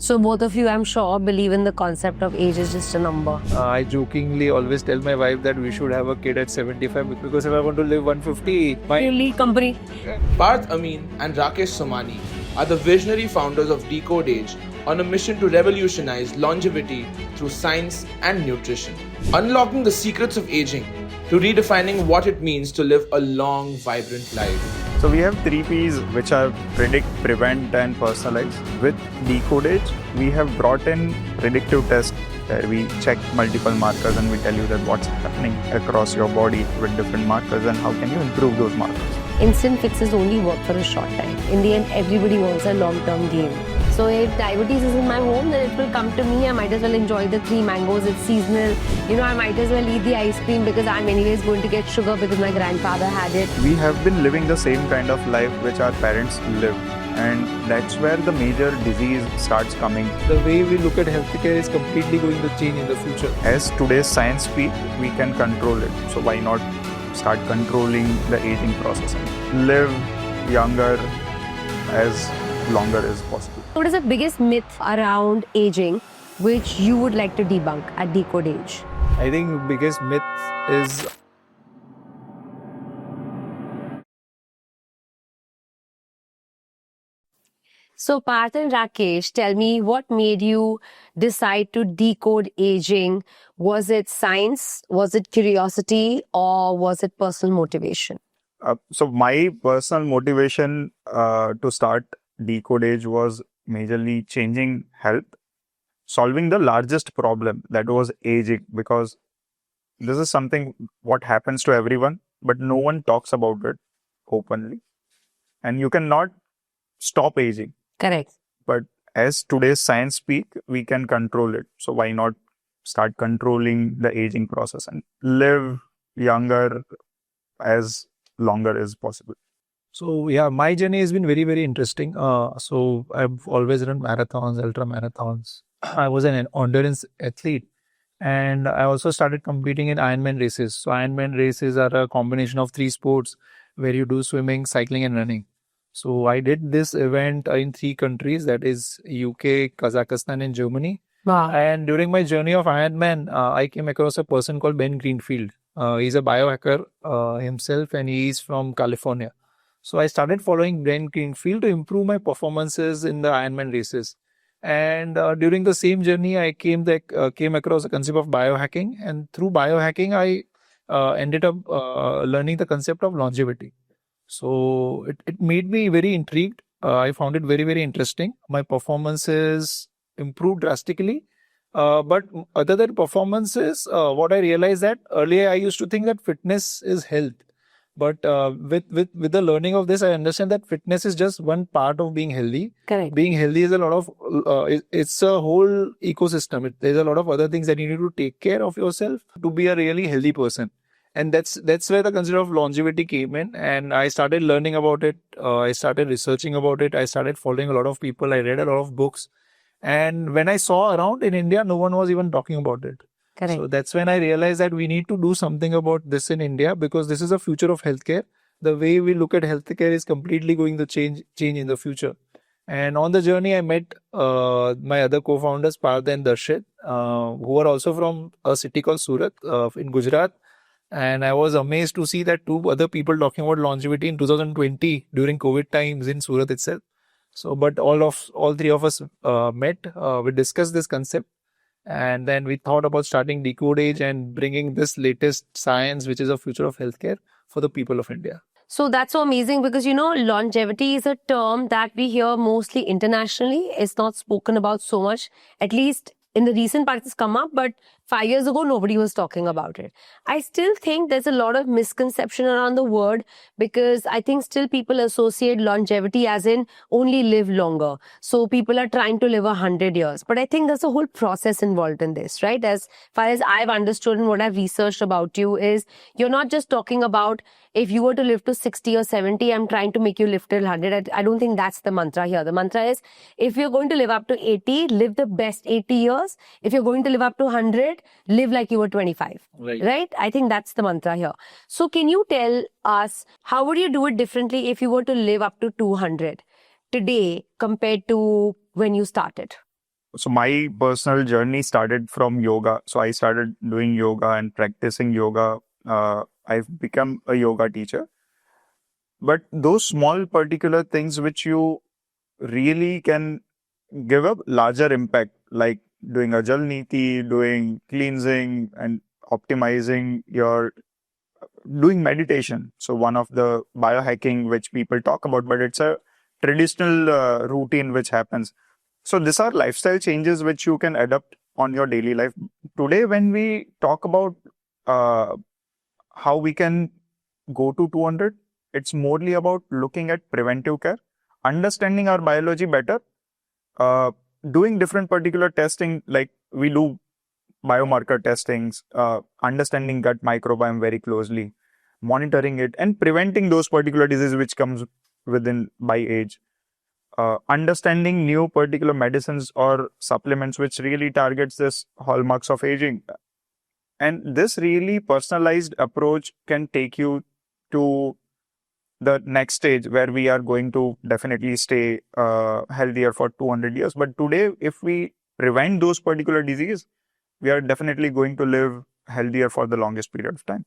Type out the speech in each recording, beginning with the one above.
So both of you, I'm sure, believe in the concept of age is just a number. I jokingly always tell my wife that we should have a kid at 75 because if I want to live 150, You lead company. Parth, Amin, and Rakesh Sumani are the visionary founders of Decode Age on a mission to revolutionize longevity through science and nutrition, unlocking the secrets of aging to redefining what it means to live a long, vibrant life. So we have 3 Ps which are predict, prevent and personalize. With Decode Age, we have brought in predictive test where we check multiple markers and we tell you that what's happening across your body with different markers and how can you improve those markers. Instant fixes only work for a short time. In the end, everybody wants a long-term game. So if diabetes is in my home, then it will come to me. I might as well enjoy the 3 mangoes. It's seasonal. I might as well eat the ice cream because I'm anyways going to get sugar because my grandfather had it. We have been living the same kind of life which our parents lived. And that's where the major disease starts coming. the way we look at healthcare is completely going to change in the future. As today's science speak, we can control it. So why not start controlling the aging process and live younger as longer as possible. What is the biggest myth around aging which you would like to debunk at Decode Age? I think biggest myth is So Parth and Rakesh, tell me what made you decide to decode aging? Was it science? Was it curiosity? Or was it personal motivation? So my personal motivation to start Decode Age was majorly changing health, solving the largest problem that was aging, because this is something what happens to everyone, but no one talks about it openly. And you cannot stop aging. Correct. But as today's science speak, we can control it. So why not start controlling the aging process and live younger as longer as possible. So yeah, my journey has been very, very interesting. So I've always run marathons, ultra marathons. I was an endurance athlete, and I also started competing in Ironman races. So Ironman races are a combination of 3 sports where you do swimming, cycling, and running. So I did this event in 3 countries, that is UK, Kazakhstan, and Germany. Wow. And during my journey of Ironman, I came across a person called Ben Greenfield. He's a biohacker himself, and he's from California. So I started following Ben Greenfield to improve my performances in the Ironman races. And during the same journey, I came across the concept of biohacking. And through biohacking, I ended up learning the concept of longevity. So it made me very intrigued. I found it very, very interesting. My performances improved drastically. But other than performances, what I realized that earlier I used to think that fitness is health. But with the learning of this, I understand that fitness is just one part of being healthy. Correct. Being healthy is a lot of, it's a whole ecosystem. There's a lot of other things that you need to take care of yourself to be a really healthy person. And that's where the concept of longevity came in. And I started learning about it. I started researching about it. I started following a lot of people. I read a lot of books. And when I saw around in India, no one was even talking about it. Correct. So that's when I realized that we need to do something about this in India, because this is the future of healthcare. The way we look at healthcare is completely going to change in the future. And on the journey, I met my other co-founders, Parth and Darshit, who are also from a city called Surat in Gujarat. And I was amazed to see that 2 other people talking about longevity in 2020 during COVID times in Surat itself. So, but all 3 of us met, we discussed this concept, and then we thought about starting Decode Age and bringing this latest science, which is the future of healthcare, for the people of India. So that's so amazing because, longevity is a term that we hear mostly internationally. It's not spoken about so much, at least in the recent past it's come up, but 5 years ago, nobody was talking about it. I still think there's a lot of misconception around the word because I think still people associate longevity as in only live longer. So people are trying to live 100 years. But I think there's a whole process involved in this, right? As far as I've understood and what I've researched about you is you're not just talking about if you were to live to 60 or 70, I'm trying to make you live till 100. I don't think that's the mantra here. The mantra is if you're going to live up to 80, live the best 80 years. If you're going to live up to 100, live like you were 25. Right? I think that's the mantra here. So can you tell us how would you do it differently if you were to live up to 200 today compared to when you started? So my personal journey started from yoga. So I started doing yoga and practicing yoga. I've become a yoga teacher. But those small particular things which you really can give a larger impact, like doing a Jal Niti, doing cleansing and optimizing your doing meditation. So one of the biohacking which people talk about, but it's a traditional routine which happens. So these are lifestyle changes which you can adapt on your daily life. Today, when we talk about uh, how we can go to 200, it's morely about looking at preventive care, understanding our biology better, uh, doing different particular testing, like we do biomarker testings, understanding gut microbiome very closely, monitoring it, and preventing those particular diseases which comes within by age. Understanding new particular medicines or supplements which really targets this hallmarks of aging. And this really personalized approach can take you to the next stage where we are going to definitely stay healthier for 200 years. But today, if we prevent those particular disease, we are definitely going to live healthier for the longest period of time.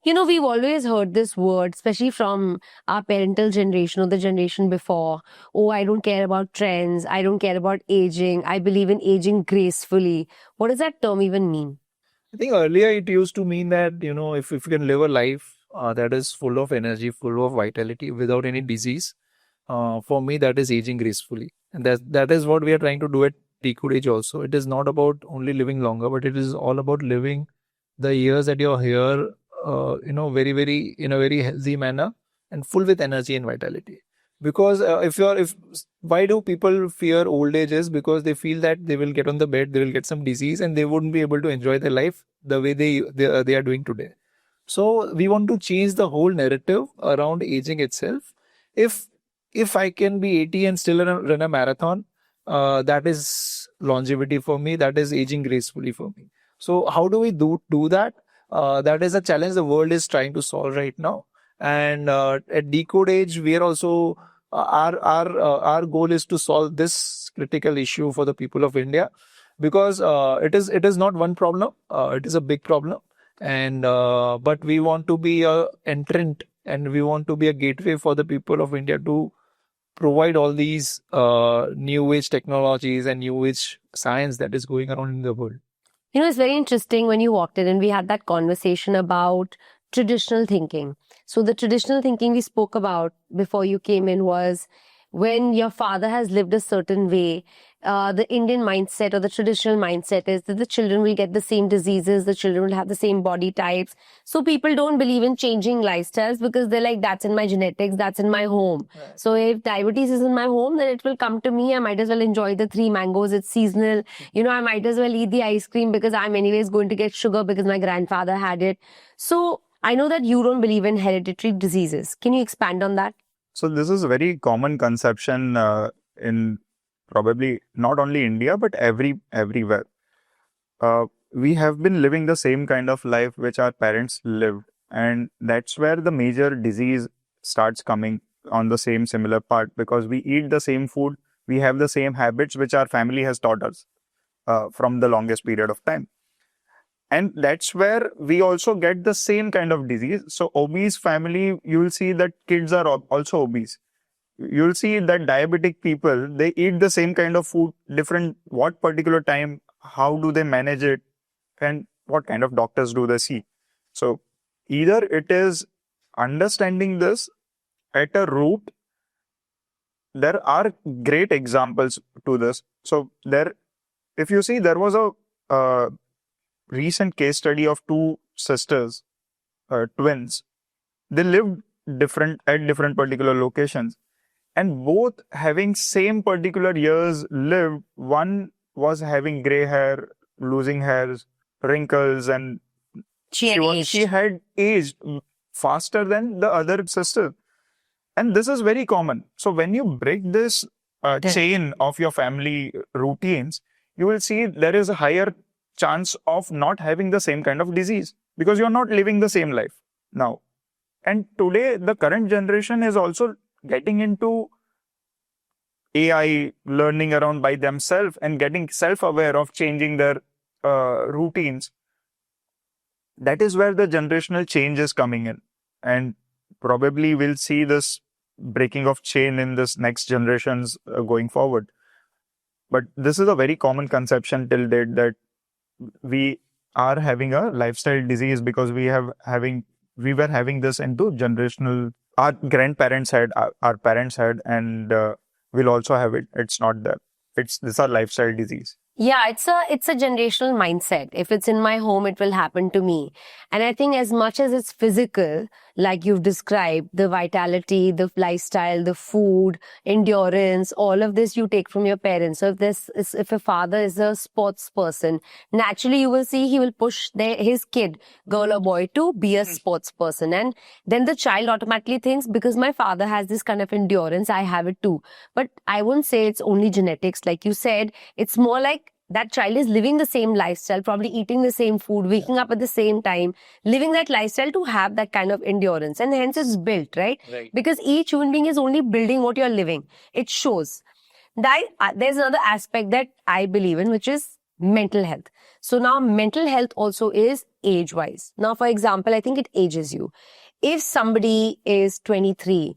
We've always heard this word, especially from our parental generation or the generation before. Oh, I don't care about trends. I don't care about aging. I believe in aging gracefully. What does that term even mean? I think earlier it used to mean that, if you can live a life that is full of energy, full of vitality, without any disease, for me, that is aging gracefully. And that is what we are trying to do at Decode Age also. It is not about only living longer, but it is all about living the years that you're here, very, very, in a very healthy manner and full with energy and vitality. Because why do people fear old age is because they feel that they will get on the bed, they will get some disease and they wouldn't be able to enjoy their life the way they are doing today. So we want to change the whole narrative around aging itself. If if I can be 80 and still run a marathon, that is longevity for me. That is aging gracefully for me. So how do we do that? That is a challenge the world is trying to solve right now. And at Decode Age, we are also our goal is to solve this critical issue for the people of India, because it is not one problem. It is a big problem, and but we want to be a entrant and we want to be a gateway for the people of India to provide all these new age technologies and new age science that is going around in the world. It's very interesting when you walked in and we had that conversation about traditional thinking. So the traditional thinking we spoke about before you came in was when your father has lived a certain way, the Indian mindset or the traditional mindset is that the children will get the same diseases, the children will have the same body types. So people don't believe in changing lifestyles because they're like, that's in my genetics, that's in my home. Right. So if diabetes is in my home, then it will come to me. I might as well enjoy the 3 mangoes. It's seasonal. I might as well eat the ice cream because I'm anyways going to get sugar because my grandfather had it. So I know that you don't believe in hereditary diseases. Can you expand on that? So this is a very common conception in probably not only India, but everywhere. We have been living the same kind of life which our parents lived. And that's where the major disease starts coming on the same similar part, because we eat the same food, we have the same habits which our family has taught us from the longest period of time. And that's where we also get the same kind of disease. So obese family, you'll see that kids are also obese. You'll see that diabetic people, they eat the same kind of food, different, what particular time, how do they manage it, and what kind of doctors do they see. So either it is understanding this at a root. There are great examples to this. So if you see, there was a recent case study of two sisters, twins. They lived at different particular locations, and both having same particular years lived. One was having gray hair, losing hairs, wrinkles, and she had aged faster than the other sister. And this is very common. So when you break this chain of your family routines, you will see there is a higher chance of not having the same kind of disease because you're not living the same life now. And today, the current generation is also getting into AI learning around by themselves and getting self-aware of changing their routines. That is where the generational change is coming in. And probably we'll see this breaking of chain in this next generations going forward. But this is a very common conception till date that we are having a lifestyle disease because we were having this into generational. Our grandparents had, our parents had, and we'll also have it. It's not that. This are lifestyle disease. Yeah, it's a generational mindset. If it's in my home, it will happen to me. And I think as much as it's physical, like you've described, the vitality, the lifestyle, the food, endurance, all of this you take from your parents. So if a father is a sports person, naturally you will see he will push his kid, girl or boy, to be a sports person. And then the child automatically thinks, because my father has this kind of endurance, I have it too. But I wouldn't say it's only genetics. Like you said, it's more like that child is living the same lifestyle, probably eating the same food, waking up at the same time, living that lifestyle to have that kind of endurance. And hence it's built, right? Because each human being is only building what you're living. It shows. There's another aspect that I believe in, which is mental health. So now mental health also is age-wise. Now, for example, I think it ages you. If somebody is 23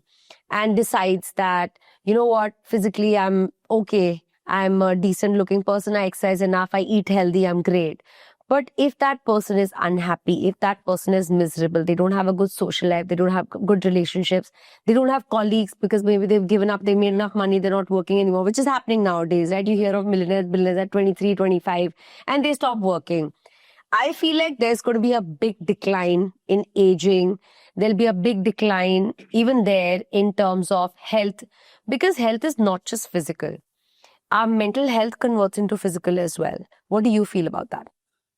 and decides that, you know what, physically I'm okay, I'm a decent looking person, I exercise enough, I eat healthy, I'm great. But if that person is unhappy, if that person is miserable, they don't have a good social life, they don't have good relationships, they don't have colleagues because maybe they've given up, they made enough money, they're not working anymore, which is happening nowadays, right? You hear of millionaires, billionaires at 23, 25, and they stop working. I feel like there's going to be a big decline in aging. There'll be a big decline even there in terms of health, because health is not just physical. Our mental health converts into physical as well. What do you feel about that?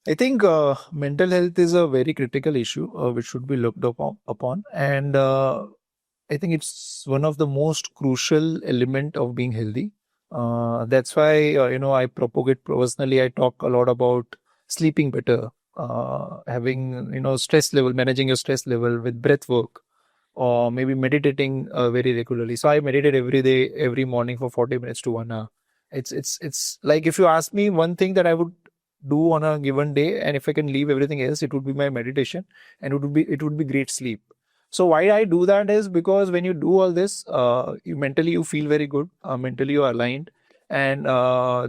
I think mental health is a very critical issue which should be looked upon. And I think it's one of the most crucial element of being healthy. That's why, I propagate personally, I talk a lot about sleeping better, having, stress level, managing your stress level with breath work, or maybe meditating very regularly. So I meditate every day, every morning for 40 minutes to 1 hour. It's like, if you ask me one thing that I would do on a given day, and if I can leave everything else, it would be my meditation, and it would be great sleep. So why I do that is because when you do all this, you feel very good, mentally you're aligned, and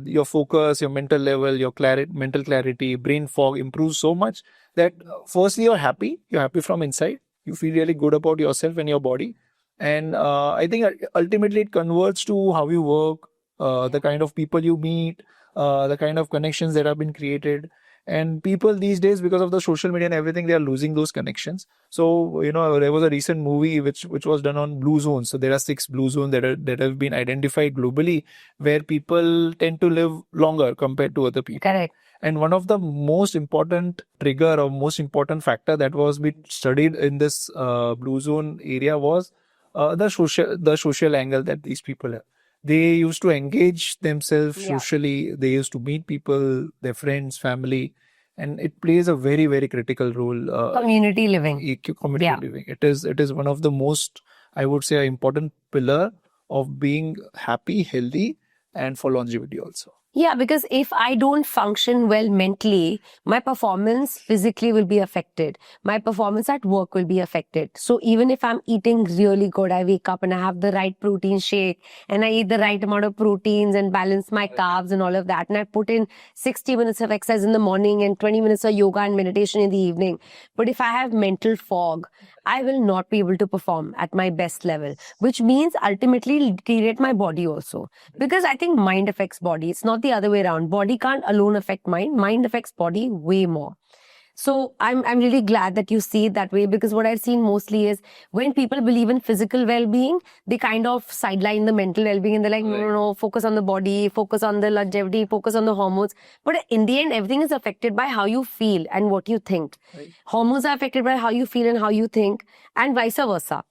your focus, your mental level, your mental clarity, brain fog improves so much that firstly you're happy from inside, you feel really good about yourself and your body, and I think ultimately it converts to how you work, the kind of people you meet, the kind of connections that have been created. And people these days, because of the social media and everything, they are losing those connections. So, there was a recent movie which was done on blue zones. So there are 6 blue zones that have been identified globally, where people tend to live longer compared to other people. Correct. And one of the most important trigger or most important factor that was being studied in this blue zone area was the social angle that these people have. They used to engage themselves socially. They used to meet people, their friends, family, and it plays a very, very critical role. Community living. Community living. It is one of the most, I would say, important pillar of being happy, healthy, and for longevity also. Yeah, because if I don't function well mentally, my performance physically will be affected. My performance at work will be affected. So even if I'm eating really good, I wake up and I have the right protein shake and I eat the right amount of proteins and balance my carbs and all of that. And I put in 60 minutes of exercise in the morning and 20 minutes of yoga and meditation in the evening. But if I have mental fog, I will not be able to perform at my best level, which means ultimately deteriorate my body also. Because I think mind affects body. It's not the other way around. Body can't alone affect mind. Mind affects body way more. So I'm really glad that you see it that way, because what I've seen mostly is when people believe in physical well-being, they kind of sideline the mental well-being and they're like, no, focus on the body, focus on the longevity, focus on the hormones. But in the end, everything is affected by how you feel and what you think. Right. Hormones are affected by how you feel and how you think, and vice versa.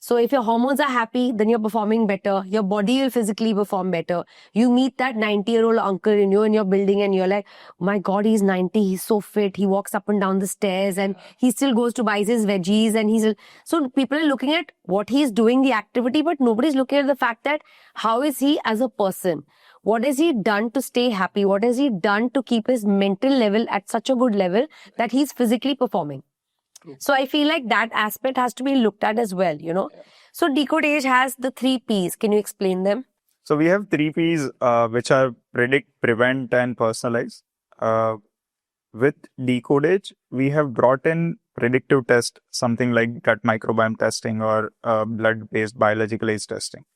So if your hormones are happy, then you're performing better. Your body will physically perform better. You meet that 90-year-old uncle in your building and you're like, my God, he's 90. He's so fit. He walks up and down the stairs and he still goes to buy his veggies and so people are looking at what he's doing, the activity, but nobody's looking at the fact that how is he as a person? What has he done to stay happy? What has he done to keep his mental level at such a good level that he's physically performing? So I feel like that aspect has to be looked at as well, So Decode Age has the 3 Ps. Can you explain them? So we have 3 Ps, which are predict, prevent, and personalize. With Decode Age, we have brought in predictive test, something like gut microbiome testing or blood-based biological age testing,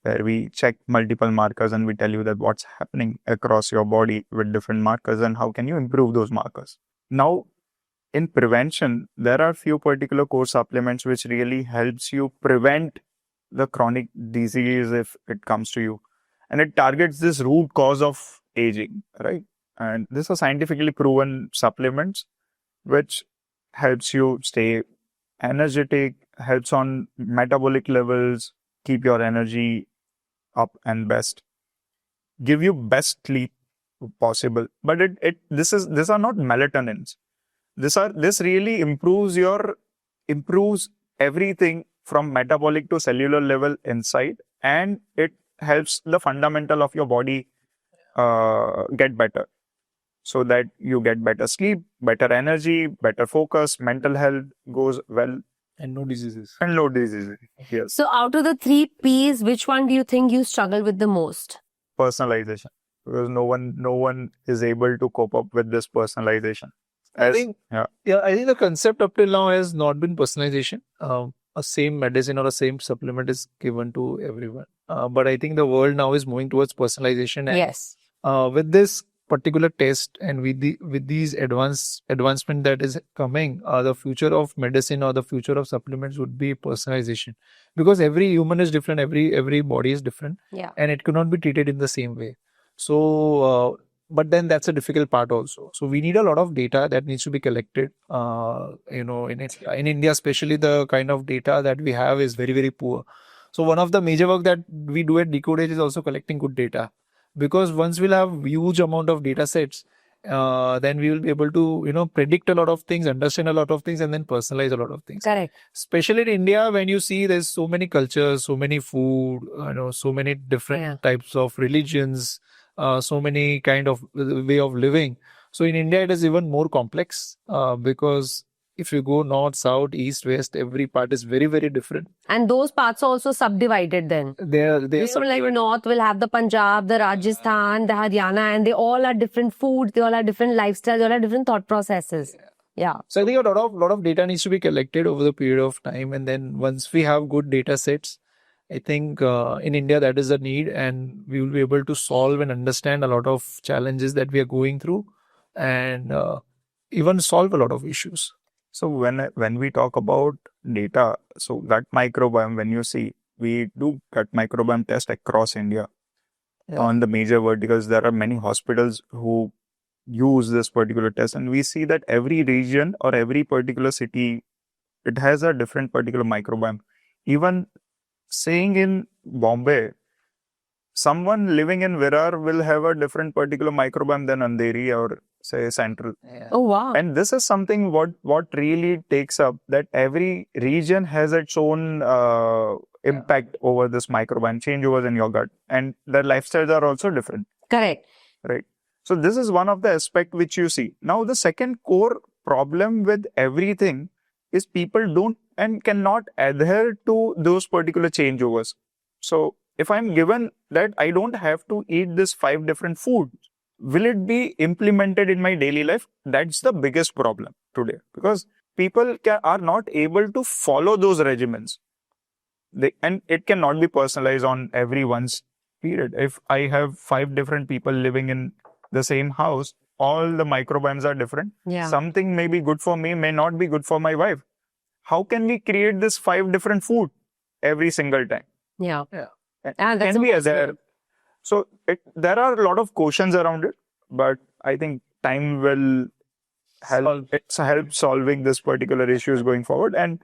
where we check multiple markers and we tell you that what's happening across your body with different markers and how can you improve those markers. Now, in prevention, there are few particular core supplements which really helps you prevent the chronic disease if it comes to you. And it targets this root cause of aging, right? And these are scientifically proven supplements which helps you stay energetic, helps on metabolic levels, keep your energy up and best, give you best sleep possible. But these are not melatonins. This really improves everything from metabolic to cellular level inside, and it helps the fundamental of your body get better, so that you get better sleep, better energy, better focus, mental health goes well, And no diseases. and no diseases. Yes, So out of the 3 Ps, which one do you think you struggle with the most? personalization, because no one is able to cope up with this personalization. I think yeah. I think the concept up till now has not been personalization. A same medicine or a same supplement is given to everyone. But I think the world now is moving towards personalization. And, Yes. with this particular test and with these advancement that is coming, the future of medicine or the future of supplements would be personalization, because every human is different, every body is different, Yeah. and it cannot be treated in the same way. So, but then that's a difficult part also. So we need a lot of data that needs to be collected. In India, especially, the kind of data that we have is very, very poor. So one of the major work that we do at Decode Age is also collecting good data, because once we'll have huge amount of data sets, then we will be able to predict a lot of things, understand a lot of things, and then personalize a lot of things. Correct. Especially in India, when you see there's so many cultures, so many food, so many different types of religions, so many kind of way of living. So in India, it is even more complex, because if you go north, south, east, west, every part is very, very different. And those parts are also subdivided then. They're Like North will have the Punjab, the Rajasthan, the Haryana, and they all are different foods, they all have different lifestyles, they all have different thought processes. Yeah. So I think a lot of data needs to be collected over the period of time, and then once we have good data sets, I think in India that is a need, and we will be able to solve and understand a lot of challenges that we are going through, and even solve a lot of issues. So when we talk about data, so gut microbiome, when you see, we do gut microbiome test across India on the major verticals. There are many hospitals who use this particular test, and we see that every region or every particular city, it has a different particular microbiome. Even saying in Bombay, someone living in Virar will have a different particular microbiome than Andheri or say Central. Oh wow. And this is something what really takes up, that every region has its own impact over this microbiome, changeovers in your gut, and their lifestyles are also different. Correct. Right. So this is one of the aspects which you see. Now the second core problem with everything is people don't and cannot adhere to those particular changeovers. So if I'm given that I don't have to eat this 5 different foods, will it be implemented in my daily life? That's the biggest problem today, because people are not able to follow those regimens. And it cannot be personalized on everyone's period. If I have 5 different people living in the same house, all the microbiomes are different. Yeah. Something may be good for me, may not be good for my wife. How can we create this 5 different food every single time? Yeah. And can we adhere? So there are a lot of questions around it, but I think time will help solving this particular issues going forward. And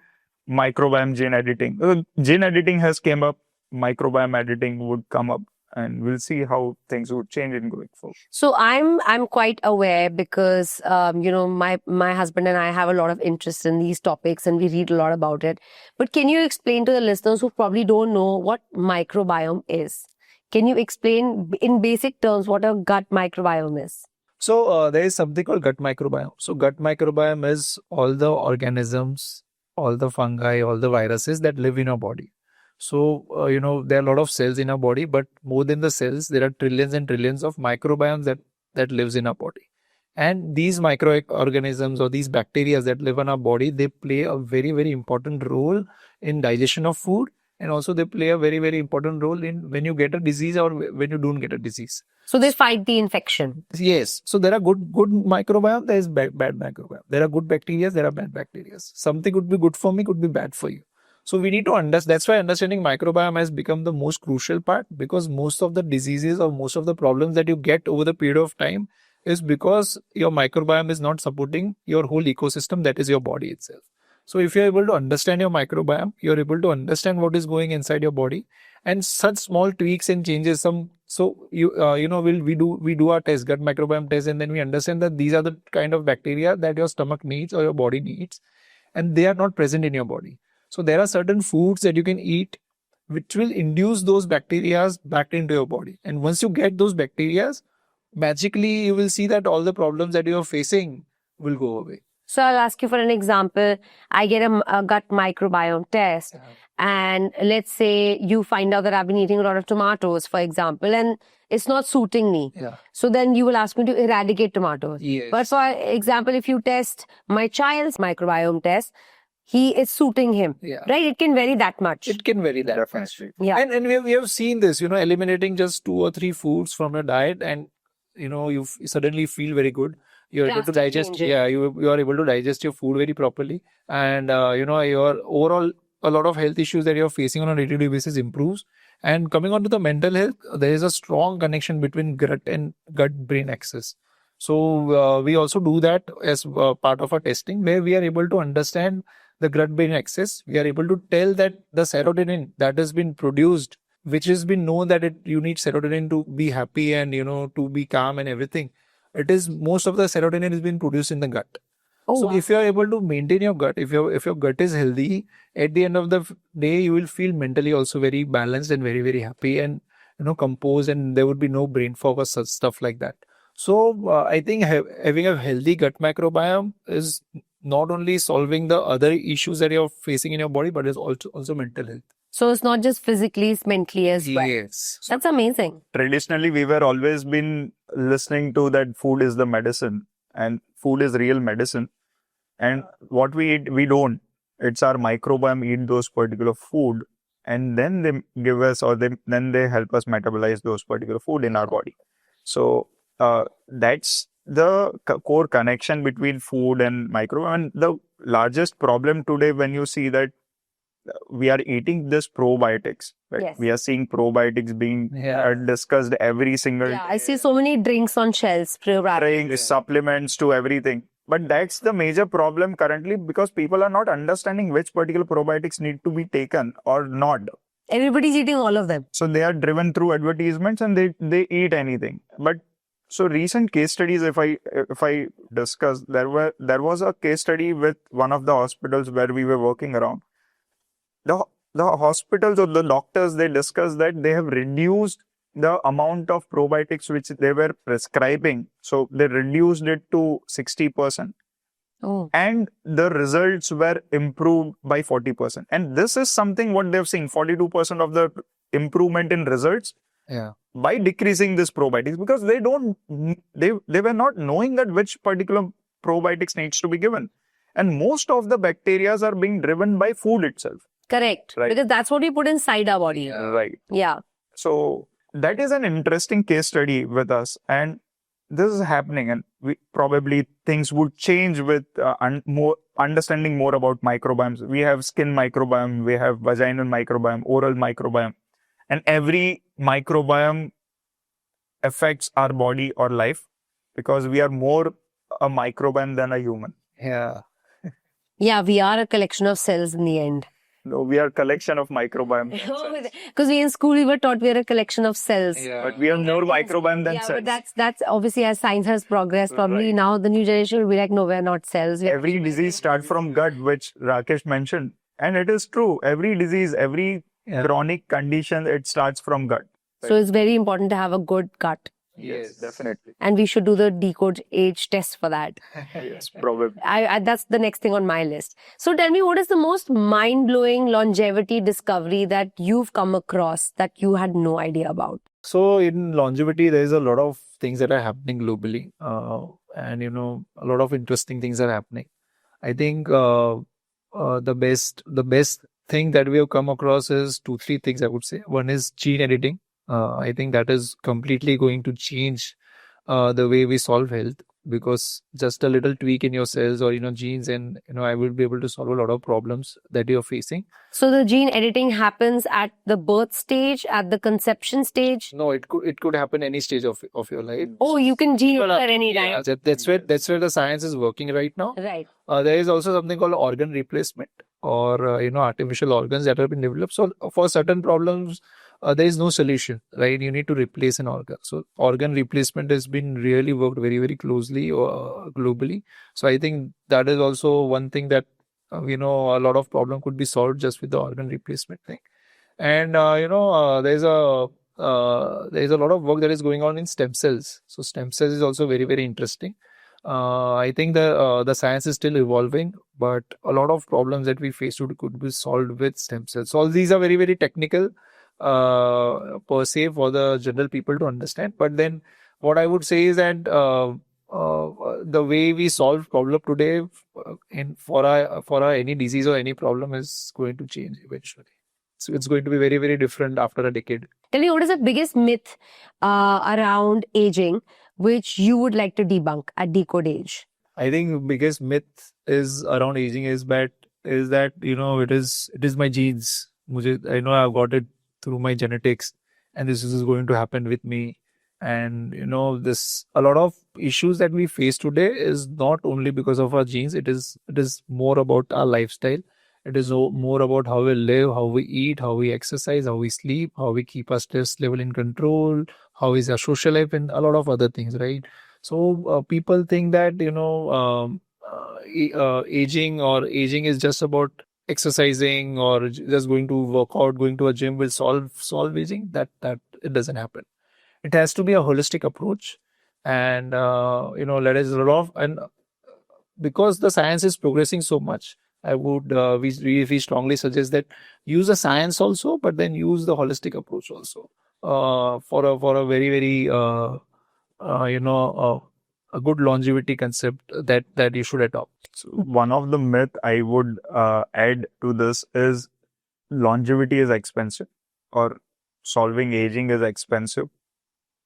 microbiome gene editing. Gene editing has came up, microbiome editing would come up, and we'll see how things would change in going forward. So I'm quite aware because my husband and I have a lot of interest in these topics and we read a lot about it. But can you explain to the listeners who probably don't know what microbiome is? Can you explain in basic terms what a gut microbiome is? So there is something called gut microbiome. So gut microbiome is all the organisms, all the fungi, all the viruses that live in our body. So, there are a lot of cells in our body, but more than the cells, there are trillions and trillions of microbiomes that lives in our body. And these microorganisms or these bacteria that live in our body, they play a very, very important role in digestion of food. And also they play a very, very important role in when you get a disease or when you don't get a disease. So they fight the infection. Yes. So there are good microbiome, there is bad microbiome. There are good bacteria, there are bad bacteria. Something could be good for me, could be bad for you. So we need to understand, that's why understanding microbiome has become the most crucial part, because most of the diseases or most of the problems that you get over the period of time is because your microbiome is not supporting your whole ecosystem, that is your body itself. So if you're able to understand your microbiome, you're able to understand what is going inside your body, and such small tweaks and changes. We do our test, gut microbiome test, and then we understand that these are the kind of bacteria that your stomach needs or your body needs, and they are not present in your body. So there are certain foods that you can eat which will induce those bacteria back into your body. And once you get those bacteria, magically you will see that all the problems that you are facing will go away. So I'll ask you for an example. I get a gut microbiome test, and let's say you find out that I've been eating a lot of tomatoes, for example, and it's not suiting me. Yeah. So then you will ask me to eradicate tomatoes. Yes. But for example, if you test my child's microbiome test, it's suiting him. Yeah. Right? It can vary that much. It can vary that much. Yeah. And we have seen this, eliminating just 2 or 3 foods from your diet, and you suddenly feel very good. You're able to Drastic digest. changes. Yeah, you are able to digest your food very properly, and your overall a lot of health issues that you're facing on a day-to-day basis improves. And coming on to the mental health, there is a strong connection between gut and gut-brain axis. So we also do that as part of our testing, where we are able to understand the gut-brain axis. We are able to tell that the serotonin that has been produced, which has been known that you need serotonin to be happy and to be calm and everything. It is most of the serotonin is being produced in the gut. Oh, So wow. if you are able to maintain your gut, if your gut is healthy, at the end of the day, you will feel mentally also very balanced and very, very happy and composed, and there would be no brain fog or such stuff like that. So I think having a healthy gut microbiome is not only solving the other issues that you're facing in your body, but it's also mental health. So it's not just physically, it's mentally as well. Yes. That's amazing. Traditionally, we were always been listening to that food is the medicine and food is real medicine. And what we eat, we don't. It's our microbiome eat those particular food, and then they give us then they help us metabolize those particular food in our body. So that's the core connection between food and microbiome. And the largest problem today, when you see that we are eating this probiotics, right? Yes. We are seeing probiotics being discussed every single Yeah, I see so many drinks on shelves. drinks, supplements to everything. But that's the major problem currently, because people are not understanding which particular probiotics need to be taken or not. Everybody's eating all of them. So they are driven through advertisements and they eat anything. But so recent case studies, if I discuss, there was a case study with one of the hospitals where we were working around. The hospitals or the doctors, they discussed that they have reduced the amount of probiotics which they were prescribing. So they reduced it to 60%. Oh. And the results were improved by 40%. And this is something what they've seen, 42% of the improvement in results by decreasing this probiotics, because they were not knowing that which particular probiotics needs to be given. And most of the bacteria are being driven by food itself. Correct. Right. Because that's what we put inside our body. Right. Yeah. So that is an interesting case study with us, and this is happening, and probably things would change with more understanding more about microbiomes. We have skin microbiome, we have vaginal microbiome, oral microbiome, and every microbiome affects our body or life, because we are more a microbiome than a human. Yeah. Yeah, we are a collection of cells in the end. No, we are a collection of microbiome than cells. Because in school we were taught we are a collection of cells. But we have more microbiome than Yeah, cells. but that's obviously as science has progressed. Probably Right. now the new generation will be like, no, we're not cells. We're Every disease starts from gut, which Rakesh mentioned. And it is true. Every disease, every chronic condition, it starts from gut. So it's very important to have a good gut. Yes, definitely. And we should do the Decode Age test for that. Yes, probably. That's the next thing on my list. So tell me, what is the most mind-blowing longevity discovery that you've come across that you had no idea about? So in longevity, there is a lot of things that are happening globally, and a lot of interesting things are happening. I think the best thing that we have come across is 2-3 things, I would say. One is gene editing. I think that is completely going to change the way we solve health, because just a little tweak in your cells or genes, and I will be able to solve a lot of problems that you're facing. So the gene editing happens at the birth stage, at the conception stage? No, it could happen any stage of your life. Oh, you can gene edit at any time. Yeah, that's where the science is working right now. Right. There is also something called organ replacement, or artificial organs that have been developed. So for certain problems, there is no solution, right? You need to replace an organ. So organ replacement has been really worked very, very closely globally. So I think that is also one thing that a lot of problem could be solved just with the organ replacement thing. And there's a lot of work that is going on in stem cells. So stem cells is also very, very interesting. I think the science is still evolving, but a lot of problems that we face could be solved with stem cells. So all these are very, very technical per se for the general people to understand. But then what I would say is that the way we solve problem today for any disease or any problem is going to change eventually. So it's going to be very, very different after a decade. Tell me, what is the biggest myth around aging which you would like to debunk at Decode Age? I think biggest myth is around aging is that it is my genes. I know I've got it through my genetics, and this is going to happen with me. And this a lot of issues that we face today is not only because of our genes. It is more about our lifestyle. It is more about how we live, how we eat, how we exercise, how we sleep, how we keep our stress level in control, how is our social life, and a lot of other things, right? So people think that aging is just about exercising or just going to work out, going to a gym will solve aging. That it doesn't happen. It has to be a holistic approach, and let us and because the science is progressing so much, I would we strongly suggest that use the science also, but then use the holistic approach also for a very, very a good longevity concept that you should adopt. So one of the myth I would add to this is longevity is expensive, or solving aging is expensive.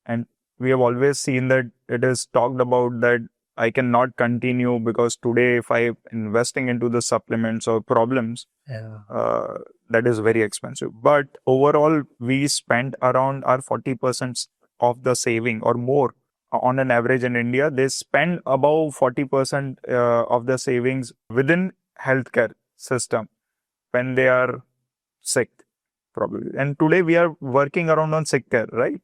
And we have always seen that it is talked about that I cannot continue because today if I'm investing into the supplements or problems, that is very expensive. But overall, we spend around our 40% of the saving or more. On an average in India, they spend above 40% of the savings within healthcare system when they are sick, probably. And today we are working around on sick care, right?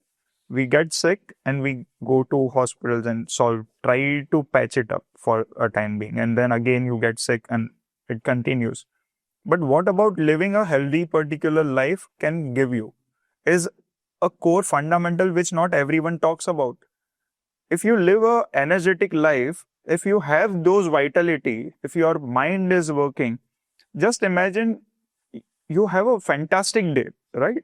We get sick and we go to hospitals and try to patch it up for a time being. And then again, you get sick and it continues. But what about living a healthy particular life can give you is a core fundamental which not everyone talks about. If you live a energetic life, if you have those vitality, if your mind is working, just imagine you have a fantastic day, right?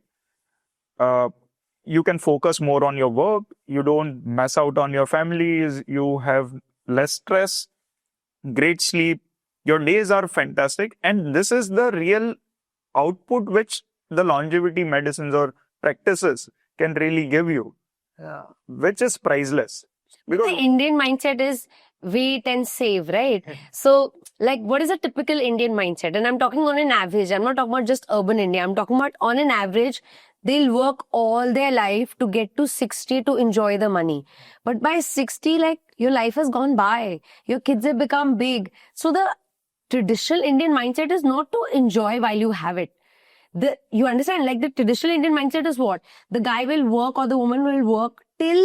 You can focus more on your work. You don't mess out on your families. You have less stress, great sleep. Your days are fantastic. And this is the real output which the longevity medicines or practices can really give you, which is priceless. Because the Indian mindset is wait and save, right? So, like, what is a typical Indian mindset? And I'm talking on an average. I'm not talking about just urban India. I'm talking about on an average, they'll work all their life to get to 60 to enjoy the money. But by 60, like, your life has gone by. Your kids have become big. So the traditional Indian mindset is not to enjoy while you have it. You understand, like the traditional Indian mindset is what? The guy will work or the woman will work till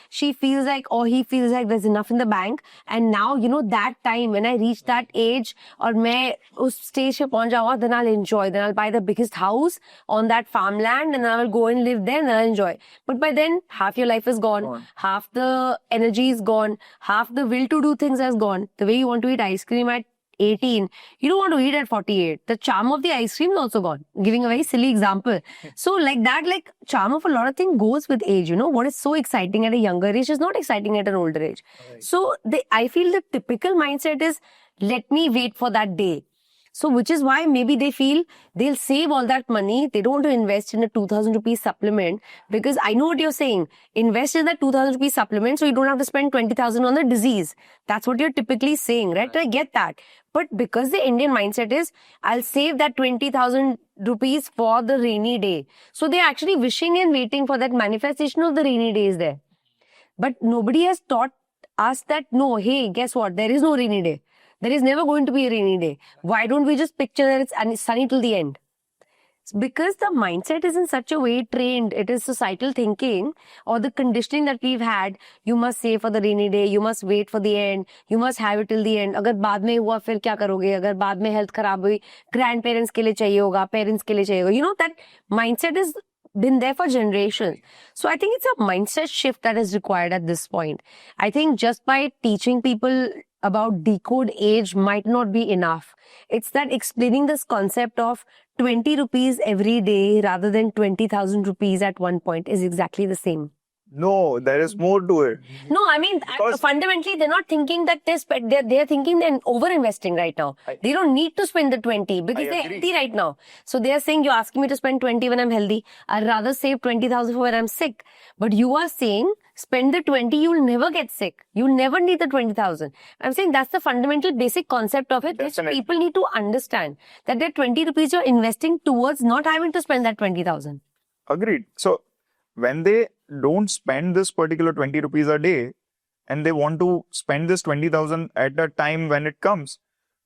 she feels like or he feels like there's enough in the bank. And now, that time when I reach that age or मैं उस stage पे पहुंच जाऊंगा, then I'll enjoy. Then I'll buy the biggest house on that farmland and I will go and live there and I'll enjoy. But by then, half your life is gone. Half the energy is gone. Half the will to do things has gone. The way you want to eat ice cream at 18, you don't want to eat at 48. The charm of the ice cream is also gone. Giving a very silly example. So like that, like charm of a lot of things goes with age. What is so exciting at a younger age is not exciting at an older age. Right. So I feel the typical mindset is, let me wait for that day. So which is why maybe they feel they'll save all that money. They don't want to invest in a 2,000 rupees supplement, because I know what you're saying. Invest in that 2,000 rupees supplement so you don't have to spend 20,000 on the disease. That's what you're typically saying, right? I get that. But because the Indian mindset is, I'll save that 20,000 rupees for the rainy day. So they're actually wishing and waiting for that manifestation of the rainy days there. But nobody has taught us that, no, hey, guess what? There is no rainy day. There is never going to be a rainy day. Why don't we just picture that it's sunny till the end? It's because the mindset is in such a way trained. It is societal thinking or the conditioning that we've had. You must save for the rainy day. You must wait for the end. You must have it till the end. अगर बाद में हुआ फिर क्या करोगे? अगर बाद में health खराब हुई, grandparents के लिए चाहिए होगा, parents के लिए चाहिए होगा. That mindset is been there for generations. So I think it's a mindset shift that is required at this point. I think just by teaching people about Decode Age might not be enough. It's that explaining this concept of 20 rupees every day rather than 20,000 rupees at one point is exactly the same. No, there is more to it. No, I mean, fundamentally, they're not thinking that they're thinking they're over-investing right now. They don't need to spend the 20 because they're healthy right now. So they're saying, you're asking me to spend 20 when I'm healthy. I'd rather save 20,000 for when I'm sick. But you are saying, spend the 20, you'll never get sick. You'll never need the 20,000. I'm saying that's the fundamental basic concept of it, which people need to understand. That they're 20 rupees you're investing towards not having to spend that 20,000. Agreed. So when they don't spend this particular 20 rupees a day and they want to spend this 20,000 at a time when it comes,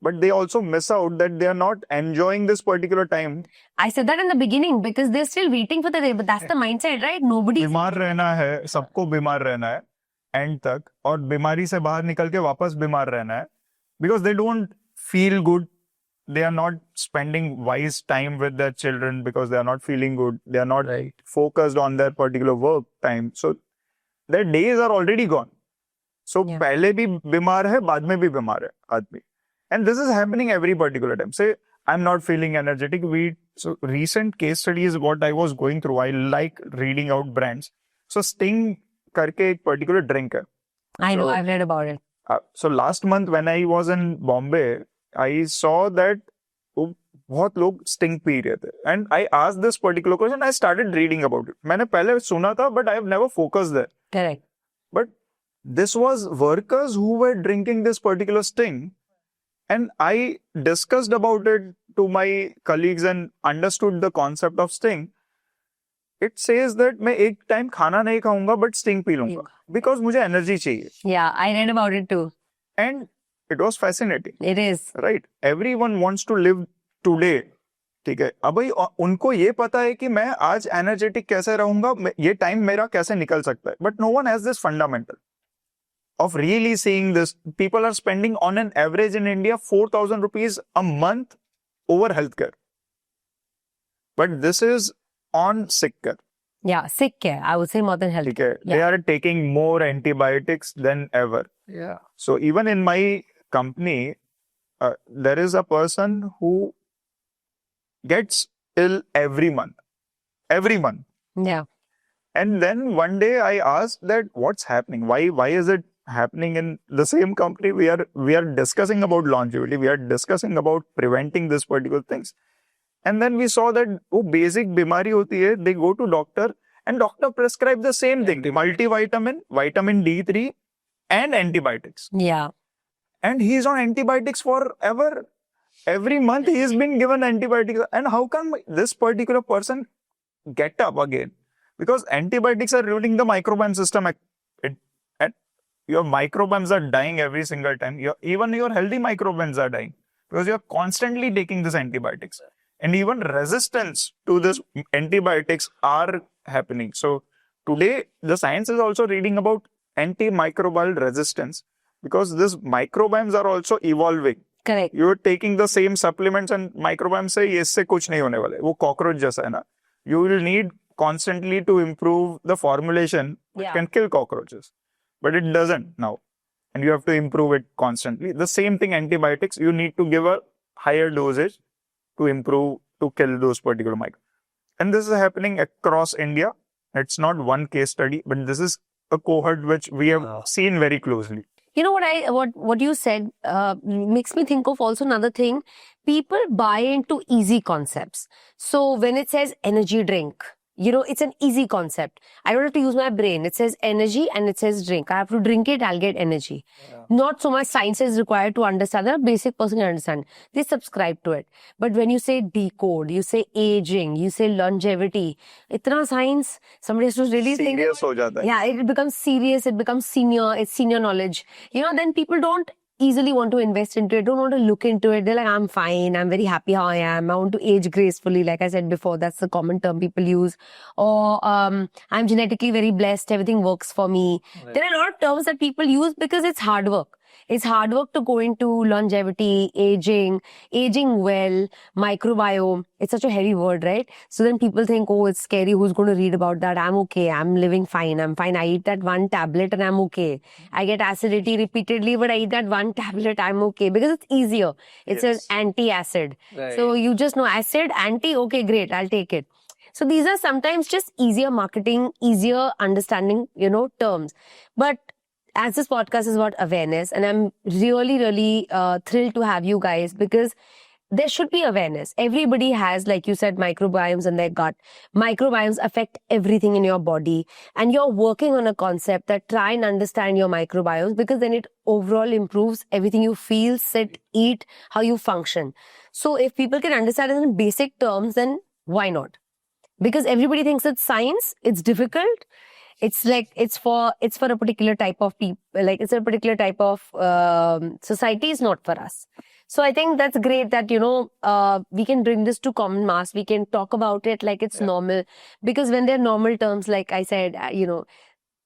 but they also miss out that they are not enjoying this particular time. I said that in the beginning because they're still waiting for the day, but that's the mindset, right? Nobody. बीमार रहना है, सबको बीमार रहना है end तक, और बीमारी से बाहर निकल के वापस बीमार रहना है, because they don't feel good. They are not spending wise time with their children because they are not feeling good. They are not focused on their particular work time. So their days are already gone. So पहले भी बीमार है, बाद में भी बीमार है आदमी. And this is happening every particular time. Say, I'm not feeling energetic. So recent case study is what I was going through. I like reading out brands. So Sting करके एक particular drink है. I know, I've read about it. So last month when I was in Bombay, I saw that बहुत लोग Sting P रहे थे. And I asked this particular question. I started reading about it. मैंने पहले सुना था, but I have never focused there. Correct. But this was workers who were drinking this particular Sting. And I discussed about it to my colleagues and understood the concept of Sting. It says that मैं एक time खाना नहीं खाऊंगा, but Sting P लूंगा. Because मुझे energy चाहिए. Yeah, I read about it too. And it was fascinating. It is. Right. Everyone wants to live today. ठीक है. अब भाई उनको ये पता है कि मैं आज energetic कैसे रहूंगा, ये time मेरा कैसे निकल सकता है. But no one has this fundamental of really seeing this. People are spending on an average in India 4,000 rupees a month over healthcare. But this is on sick care. Yeah, sick care. I would say more than health care. They are taking more antibiotics than ever. Yeah. So even in my company, there is a person who gets ill every month. Every month. Yeah. And then one day I asked that what's happening? Why is it happening in the same company? We are discussing about longevity. We are discussing about preventing this particular things. And then we saw that basic bimari hoti hai, they go to doctor and doctor prescribe the same thing, multivitamin, vitamin D3 and antibiotics. Yeah. And he's on antibiotics forever. Every month he has been given antibiotics. And how can this particular person get up again? Because antibiotics are ruining the microbiome system. And your microbiomes are dying every single time. Even your healthy microbiomes are dying. because you're constantly taking these antibiotics. And even resistance to this antibiotics are happening. So today, the science is also reading about antimicrobial resistance because these microbiomes are also evolving. Correct. You're taking the same supplements and microbiome say, इससे कुछ नहीं होने वाला है. वो cockroach जैसा है ना. You will need constantly to improve the formulation which can kill cockroaches. But it doesn't now. And you have to improve it constantly. The same thing, antibiotics, you need to give a higher dosage to improve, to kill those particular microbes. And this is happening across India. It's not one case study, but this is a cohort which we have seen very closely. You know what you said makes me think of also another thing. People buy into easy concepts. So when it says energy drink, it's an easy concept. I don't have to use my brain. It says energy and it says drink. I have to drink it, I'll get energy. Yeah. Not so much science is required to understand that. A basic person can understand. They subscribe to it. But when you say decode, you say aging, you say longevity, itna science, somebody has to really think. Serious ho jata hai. Yeah, it becomes serious, it becomes senior, it's senior knowledge. Then people don't easily want to invest into it, don't want to look into it. They're like, I'm fine, I'm very happy how I am, I want to age gracefully, like I said before, that's the common term people use. Or I'm genetically very blessed, everything works for me. Right. There are a lot of terms that people use because it's hard work. It's hard work to go into longevity, aging well, microbiome. It's such a heavy word, right? So then people think, oh, it's scary. Who's going to read about that? I'm okay. I'm living fine. I'm fine. I eat that one tablet and I'm okay. I get acidity repeatedly, but I eat that one tablet. I'm okay because it's easier. It says anti-acid. Right. So you just know acid, anti, okay, great. I'll take it. So these are sometimes just easier marketing, easier understanding, terms. But as this podcast is about awareness, and I'm really, really thrilled to have you guys because there should be awareness. Everybody has, like you said, microbiomes in their gut. Microbiomes affect everything in your body. And you're working on a concept that try and understand your microbiomes because then it overall improves everything you feel, sit, eat, how you function. So if people can understand it in basic terms, then why not? Because everybody thinks it's science, it's difficult. It's like, it's for a particular type of people, like it's a particular type of society, is not for us. So I think that's great that, we can bring this to common mass. We can talk about it like it's normal. Because when they're normal terms, like I said,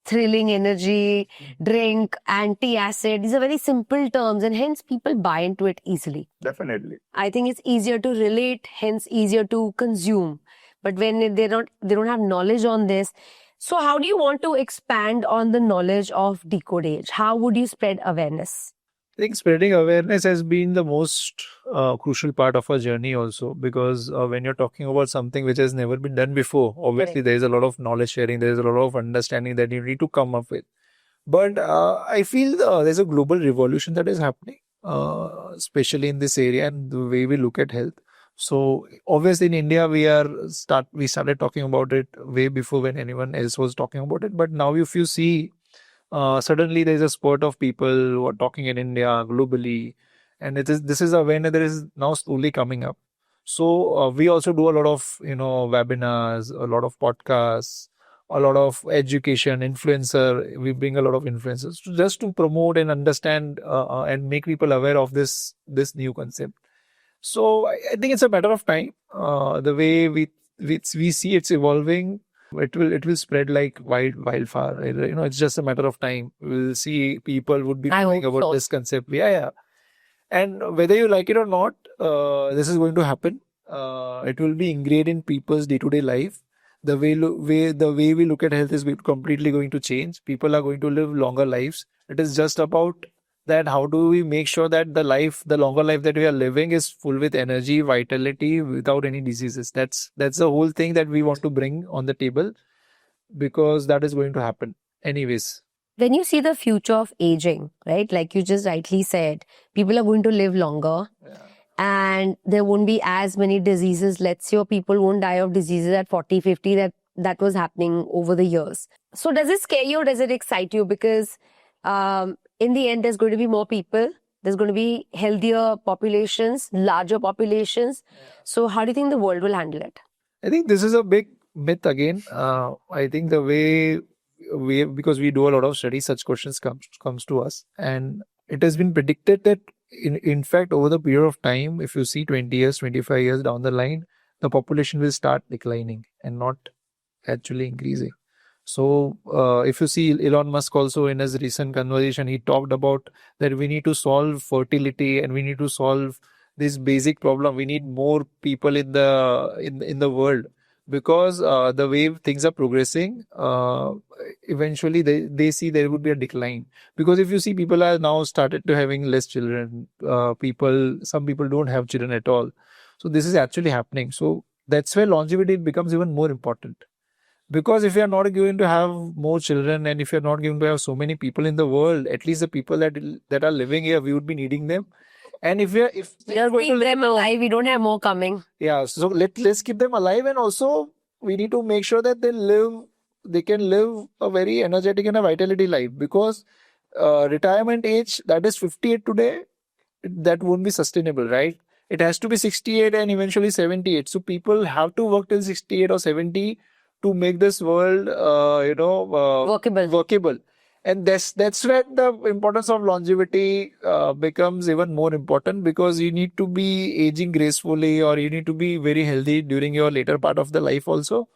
thrilling energy, drink, anti-acid, these are very simple terms and hence people buy into it easily. Definitely. I think it's easier to relate, hence easier to consume. But when they don't have knowledge on this. So how do you want to expand on the knowledge of Decode Age? How would you spread awareness? I think spreading awareness has been the most crucial part of our journey also, because when you're talking about something which has never been done before, obviously there is a lot of knowledge sharing, there is a lot of understanding that you need to come up with. But I feel there's a global revolution that is happening, especially in this area and the way we look at health. So obviously in India, we started talking about it way before when anyone else was talking about it. But now if you see, suddenly there is a spurt of people who are talking in India, globally. And this is awareness that is now slowly coming up. So we also do a lot of, webinars, a lot of podcasts, a lot of education, influencer. We bring a lot of influencers just to promote and understand and make people aware of this new concept. So I think it's a matter of time. The way we see it's evolving, it will spread like wildfire. It's just a matter of time. We'll see people would be knowing about this concept. Yeah. And whether you like it or not, this is going to happen. It will be ingrained in people's day-to-day life. The way we look at health is completely going to change. People are going to live longer lives. It is just about that how do we make sure that the longer life that we are living is full with energy, vitality, without any diseases. That's the whole thing that we want to bring on the table, because that is going to happen anyways. When you see the future of aging, right, like you just rightly said, people are going to live longer and there won't be as many diseases. Let's say people won't die of diseases at 40, 50 that was happening over the years. So does it scare you or does it excite you? Because in the end, there's going to be more people. There's going to be healthier populations, larger populations. So how do you think the world will handle it? I think this is a big myth again. I think the way because we do a lot of studies, such questions comes to us. And it has been predicted that in fact, over the period of time, if you see 20 years, 25 years down the line, the population will start declining and not actually increasing. So if you see Elon Musk also in his recent conversation, he talked about that we need to solve fertility and we need to solve this basic problem. We need more people in the world, because the way things are progressing, eventually they see there would be a decline. Because if you see, people are now started to having less children. Some people don't have children at all. So this is actually happening. So that's where longevity becomes even more important. Because if you are not going to have more children, and if you're not going to have so many people in the world, at least the people that are living here, we would be needing them. And if they are going to Keep them alive. We don't have more coming. yeah, so let's keep them alive, and also we need to make sure that they can live a very energetic and a vitality life. Because retirement age that is 58 today, that won't be sustainable, right? It has to be 68 and eventually 78. So people have to work till 68 or 70 to make this world, workable. And that's where the importance of longevity becomes even more important, because you need to be aging gracefully, or you need to be very healthy during your later part of the life also,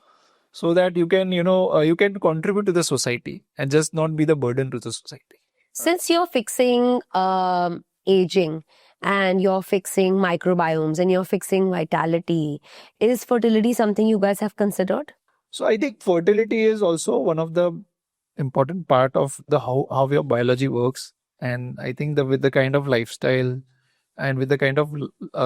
so that you can you can contribute to the society and just not be the burden to the society. Since you're fixing aging and you're fixing microbiomes and you're fixing vitality, is fertility something you guys have considered? So I think fertility is also one of the important part of the how your biology works. And I think with the kind of lifestyle and with the kind of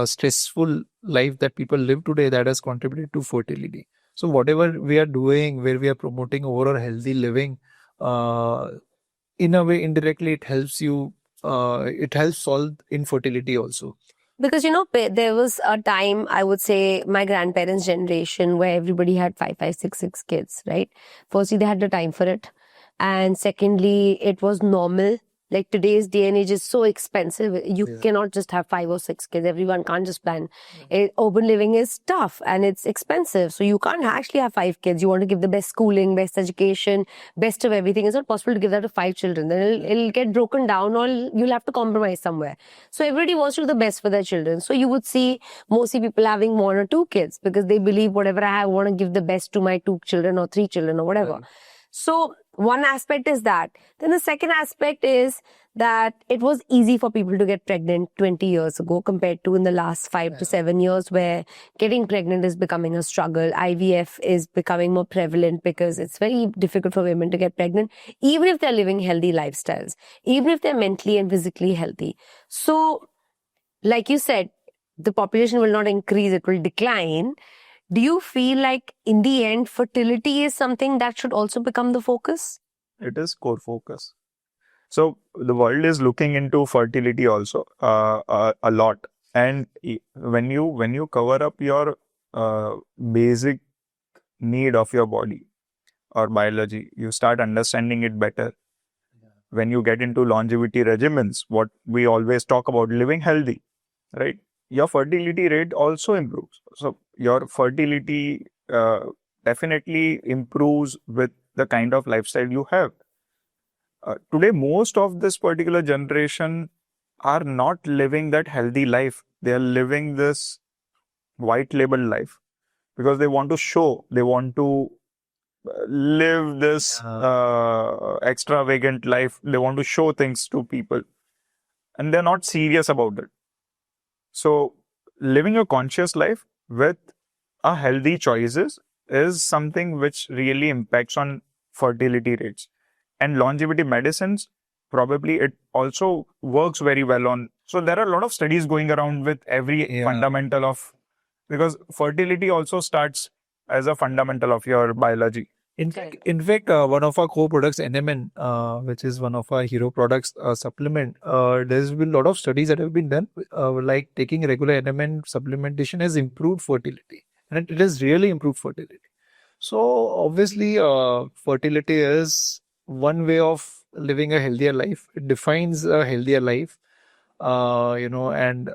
stressful life that people live today, that has contributed to fertility. So whatever we are doing, where we are promoting overall healthy living, in a way, indirectly, it helps it helps solve infertility also. Because, there was a time, I would say, my grandparents' generation where everybody had five, six kids, right? Firstly, they had the time for it. And secondly, it was normal. Like today's day and age is so expensive. You cannot just have 5 or 6 kids. Everyone can't just plan. Urban living is tough and it's expensive. So you can't actually have 5 kids. You want to give the best schooling, best education, best of everything. It's not possible to give that to 5 children. Then it'll get broken down, or you'll have to compromise somewhere. So everybody wants to do the best for their children. So you would see mostly people having 1 or 2 kids because they believe whatever I have, I want to give the best to my 2 children or 3 children or whatever. So one aspect is that. Then the second aspect is that it was easy for people to get pregnant 20 years ago compared to in the last 5 to 7 years, where getting pregnant is becoming a struggle. IVF is becoming more prevalent because it's very difficult for women to get pregnant, even if they're living healthy lifestyles, even if they're mentally and physically healthy. So, like you said, the population will not increase, it will decline. Do you feel like in the end, fertility is something that should also become the focus? It is core focus. So the world is looking into fertility also a lot. And when you cover up your basic need of your body or biology, you start understanding it better. When you get into longevity regimens, what we always talk about, living healthy, right? Your fertility rate also improves. So your fertility definitely improves with the kind of lifestyle you have. Today, most of this particular generation are not living that healthy life. They are living this white label life because they want to show, they want to live this extravagant life. They want to show things to people and they're not serious about it. So living a conscious life with a healthy choices is something which really impacts on fertility rates. And longevity medicines, probably it also works very well on. So there are a lot of studies going around with every fundamental of, because fertility also starts as a fundamental of your biology. In fact, one of our core products, NMN, which is one of our hero products, supplement, there's been a lot of studies that have been done, like taking regular NMN supplementation has improved fertility. And it has really improved fertility. So obviously, fertility is one way of living a healthier life. It defines a healthier life, and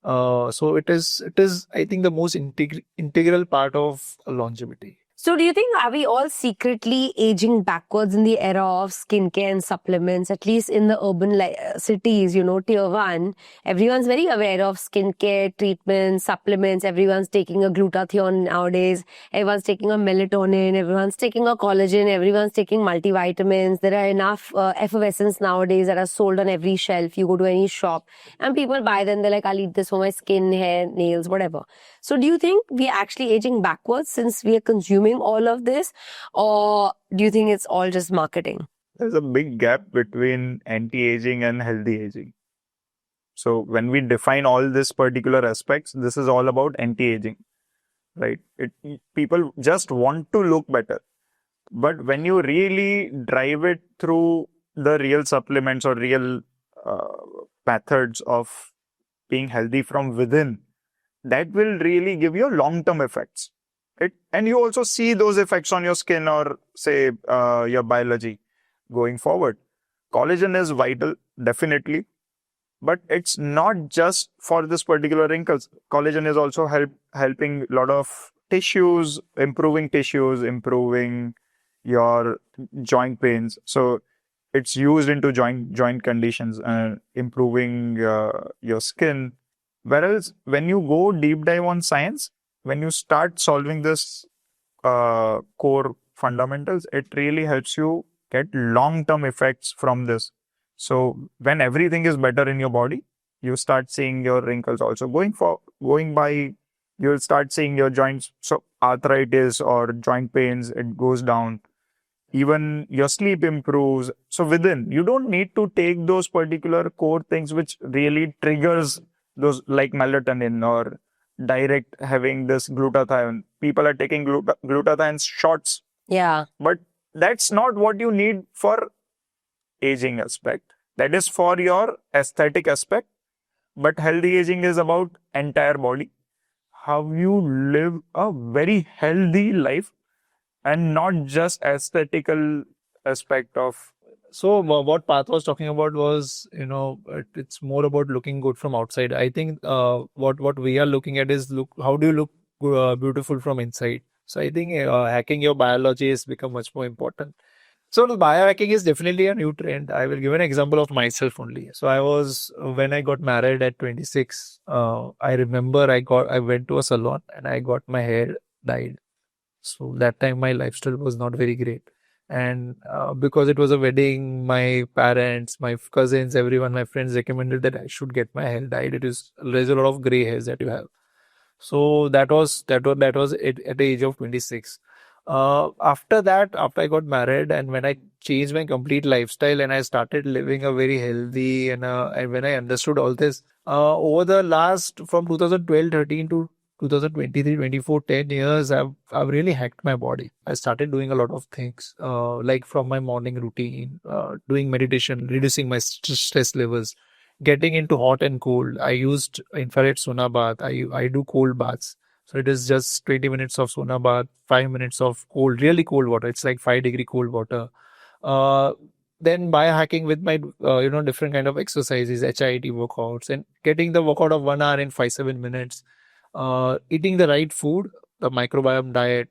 so it is, I think, the most integral part of longevity. So do you think, are we all secretly aging backwards in the era of skincare and supplements, at least in the urban cities, tier one? Everyone's very aware of skincare, treatments, supplements. Everyone's taking a glutathione nowadays. Everyone's taking a melatonin. Everyone's taking a collagen. Everyone's taking multivitamins. There are enough effervescents nowadays that are sold on every shelf. You go to any shop and people buy them. They're like, I'll eat this for my skin, hair, nails, whatever. So do you think we are actually aging backwards since we are consuming all of this, or do you think it's all just marketing? There's a big gap between anti-aging and healthy aging. So when we define all these particular aspects, this is all about anti-aging, right? People just want to look better. But when you really drive it through the real supplements or real methods of being healthy from within, that will really give you long-term effects. And you also see those effects on your skin or say your biology going forward. Collagen is vital, definitely, but it's not just for this particular wrinkles. Collagen is also helping a lot of tissues, improving your joint pains. So it's used into joint conditions and improving your skin. Whereas when you go deep dive on science, when you start solving this core fundamentals, it really helps you get long-term effects from this. So when everything is better in your body, you start seeing your wrinkles also going by. You'll start seeing your joints, so arthritis or joint pains, it goes down. Even your sleep improves. So within, you don't need to take those particular core things which really triggers those, like melatonin or direct having this glutathione. People are taking glutathione shots. Yeah. But that's not what you need for aging aspect. That is for your aesthetic aspect. But healthy aging is about entire body. How you live a very healthy life and not just aesthetical aspect of. So what Parth was talking about was, it's more about looking good from outside. I think what we are looking at is how do you look beautiful from inside. So I think hacking your biology has become much more important. So the biohacking is definitely a new trend. I will give an example of myself only. So when I got married at 26, I remember I went to a salon and I got my hair dyed. So that time my lifestyle was not very great. And because it was a wedding, my parents, my cousins, everyone, my friends recommended that I should get my hair dyed. There's a lot of gray hairs that you have. So that was it at the age of 26. After I got married and when I changed my complete lifestyle and I started living a very healthy and when I understood all this, over the last from 2012-13 to 2023-24, 10 years, I've really hacked my body. I started doing a lot of things, like from my morning routine, doing meditation, reducing my stress levels, getting into hot and cold. I used infrared sauna bath. I do cold baths. So it is just 20 minutes of sauna bath, 5 minutes of cold, really cold water. It's like 5-degree cold water. Then biohacking with my, different kind of exercises, HIIT workouts, and getting the workout of 1 hour in 5-7 minutes. Eating the right food, the microbiome diet,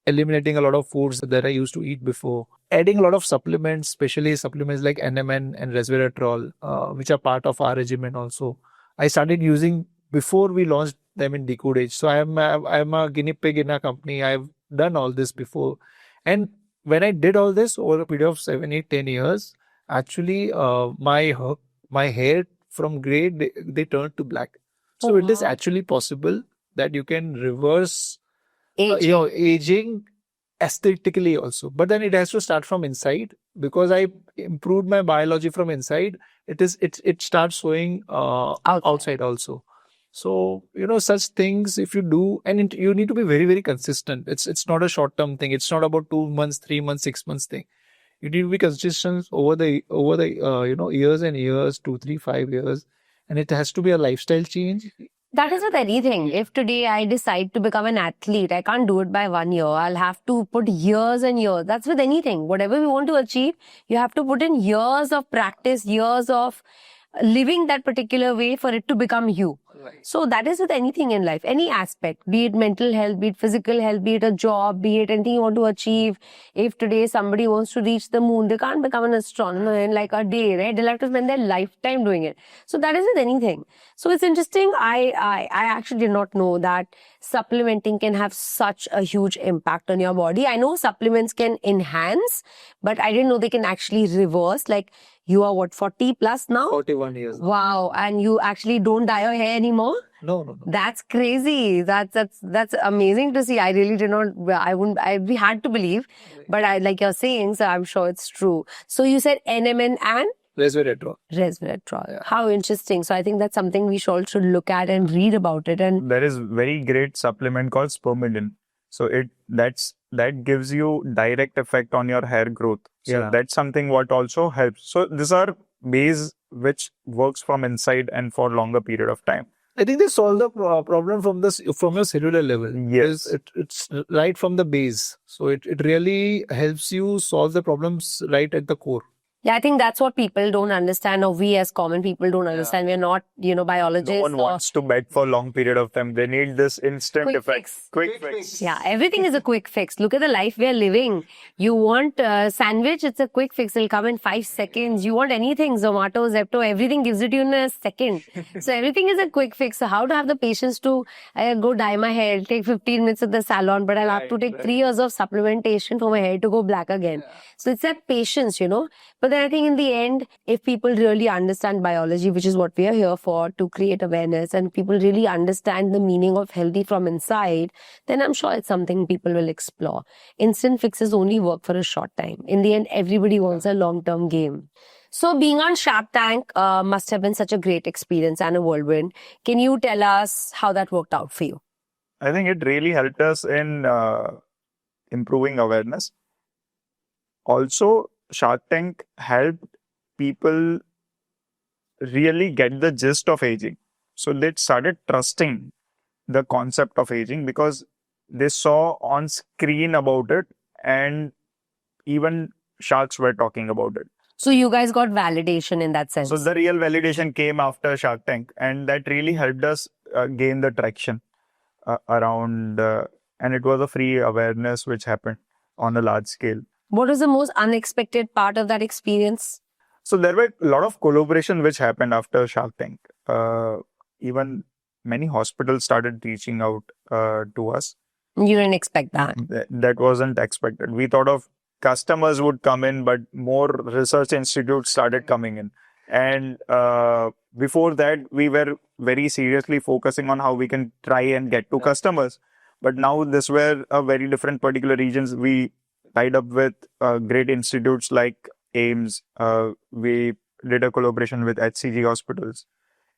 eliminating a lot of foods that I used to eat before, adding a lot of supplements, especially supplements like NMN and resveratrol, which are part of our regimen also. I started using before we launched them in Decode Age. So I'm a guinea pig in a company. I've done all this before. And when I did all this over a period of 7, 8, 10 years, actually my hair from gray, they turned to black. So it is actually possible that you can reverse aging aesthetically also. But then it has to start from inside. Because I improved my biology from inside, it starts showing outside also. So, such things, if you do, and you need to be very, very consistent. It's not a short-term thing. It's not about 2 months, 3 months, 6 months thing. You need to be consistent over the years and years, 2, 3, 5 years. And it has to be a lifestyle change. That is with anything. If today I decide to become an athlete, I can't do it by 1 year. I'll have to put years and years. That's with anything. Whatever we want to achieve, you have to put in years of practice, years of living that particular way for it to become you. So that is with anything in life, any aspect, be it mental health, be it physical health, be it a job, be it anything you want to achieve. If today somebody wants to reach the moon, they can't become an astronomer in like a day, right? They'll have to spend their lifetime doing it. So that is with anything. So it's interesting. I actually did not know that supplementing can have such a huge impact on your body. I know supplements can enhance, but I didn't know they can actually reverse. Like, you are what, 40 plus now? 41 years. Wow. And you actually don't dye your hair anymore? No. That's crazy. That's amazing to see. I really did not, we had to believe, but I, like you're saying, so I'm sure it's true. So you said NMN and? Resveratrol. Resveratrol. Yeah. How interesting. So I think that's something we all should look at and read about it. And There is very great supplement called spermidin. So that gives you direct effect on your hair growth. So that's something what also helps. So these are ways which works from inside and for longer period of time. I think they solve the problem from your cellular level. Yes. It's right from the base. So it really helps you solve the problems right at the core. yeah, I think that's what people don't understand, or we as common people don't understand. We're not, biologists. No one wants to bed for long period of time. They need this instant Quick effect. fix. Quick fix. Yeah, everything is a quick fix. Look at the life we are living. You want a sandwich, it's a quick fix. It'll come in 5 seconds. You want anything, Zomato, Zepto, everything gives it to you in a second. So everything is a quick fix. So how to have the patience to go dye my hair, it'll take 15 minutes at the salon, but I'll have to take 3 years of supplementation for my hair to go black again. So it's that patience, But then I think in the end, if people really understand biology, which is what we are here for, to create awareness, and people really understand the meaning of healthy from inside, then I'm sure it's something people will explore. Instant fixes only work for a short time. In the end, everybody wants a long-term game. So being on Shark Tank must have been such a great experience and a whirlwind. Can you tell us how that worked out for you? I think it really helped us in improving awareness. Also, Shark Tank helped people really get the gist of aging. So they started trusting the concept of aging because they saw on screen about it, and even sharks were talking about it. So you guys got validation in that sense. So the real validation came after Shark Tank, and that really helped us gain the traction around, and it was a free awareness which happened on a large scale. What was the most unexpected part of that experience? So there were a lot of collaboration which happened after Shark Tank. Even many hospitals started reaching out to us. You didn't expect that. That wasn't expected. We thought of customers would come in, but more research institutes started coming in. And before that, we were very seriously focusing on how we can try and get to customers. But now this were a very different particular regions. We tied up with great institutes like AIMS. We did a collaboration with HCG hospitals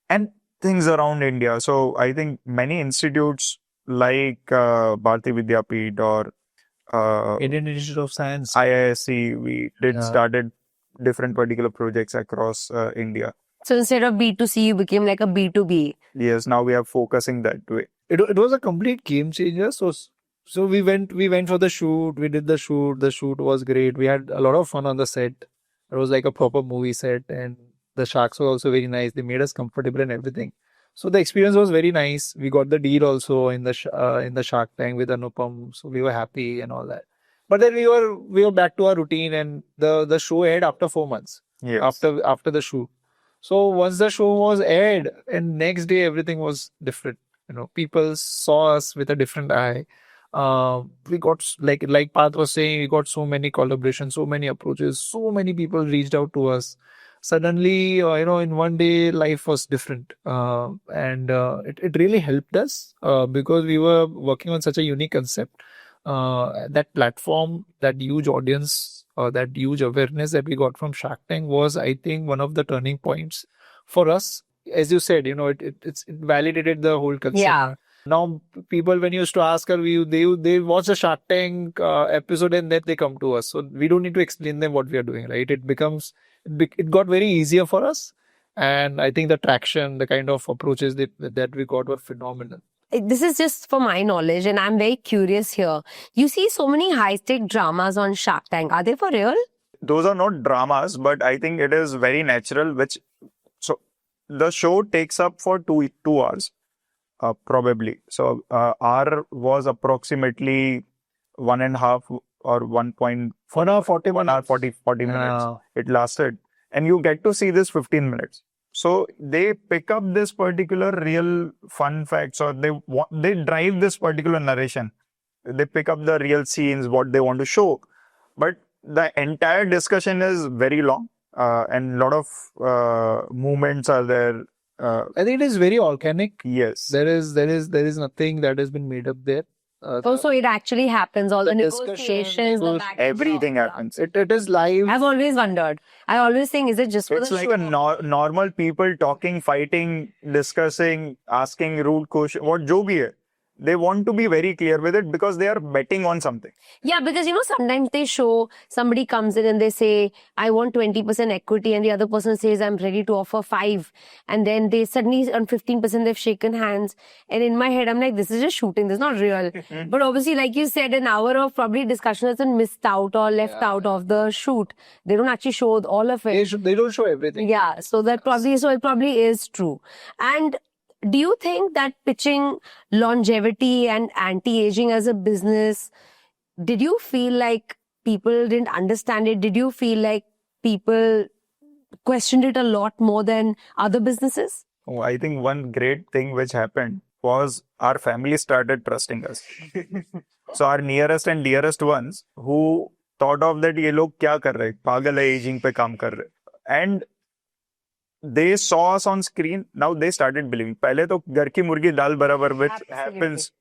and things around India. So I think many institutes like Bharati Vidyapeeth or Indian Institute of Science, IISc, we started different particular projects across India. So instead of B2C, you became like a B2B. Yes, now we are focusing that way. It was a complete game changer. So we went for the shoot. We did the shoot. The shoot was great. We had a lot of fun on the set. It was like a proper movie set, and the sharks were also very nice. They made us comfortable and everything. So the experience was very nice. We got the deal also in the Shark Tank with Anupam. So we were happy and all that. But then we were back to our routine, and the show aired after 4 months. Yes. After the shoot. So once the show was aired, and next day everything was different. People saw us with a different eye. We got, like Parth was saying, we got so many collaborations, so many approaches, so many people reached out to us. Suddenly, in one day, life was different. And it really helped us because we were working on such a unique concept. That platform, that huge audience, that huge awareness that we got from Shark Tank was, I think, one of the turning points for us. As you said, it validated the whole concept. Yeah. Now, people, when you used to ask her, they watch the Shark Tank episode and then they come to us. So we don't need to explain them what we are doing, right? It got very easier for us. And I think the traction, the kind of approaches that we got were phenomenal. This is just for my knowledge, and I'm very curious here. You see so many high-stake dramas on Shark Tank. Are they for real? Those are not dramas, but I think it is very natural, so the show takes up for 2 hours, probably. So R was approximately 1.5 or 40 40 minutes. Yeah. It lasted, and you get to see this 15 minutes. So they pick up this particular real fun facts, or they drive this particular narration. They pick up the real scenes, what they want to show. But the entire discussion is very long, and a lot of movements are there. I think it is very organic. Yes. There is nothing that has been made up there. Also, it actually happens. All the discussion, negotiations, the back and everything forth. happens. It is live. I've always wondered. I always think, is it just for It's the like show? a normal people talking, fighting, discussing, asking rude questions. What jo bhi hai. They want to be very clear with it because they are betting on something. Yeah, because sometimes they show somebody comes in and they say, I want 20% equity, and the other person says, I'm ready to offer 5. And then they suddenly on 15% they've shaken hands. And in my head, I'm like, this is just shooting, this is not real. But obviously, like you said, an hour of probably discussion has been missed out or left out of the shoot. They don't actually show all of it. They don't show everything. Yeah, so it probably is true. And do you think that pitching longevity and anti-aging as a business, did you feel like people didn't understand it? Did you feel like people questioned it a lot more than other businesses? Oh, I think one great thing which happened was our family started trusting us. So our nearest and dearest ones who thought of that, ये लोग क्या कर रहे हैं? पागल है, aging पे काम कर रहे हैं. And they saw us on screen. Now they started believing. पहले तो घर की मुर्गी दाल बराबर, which happens.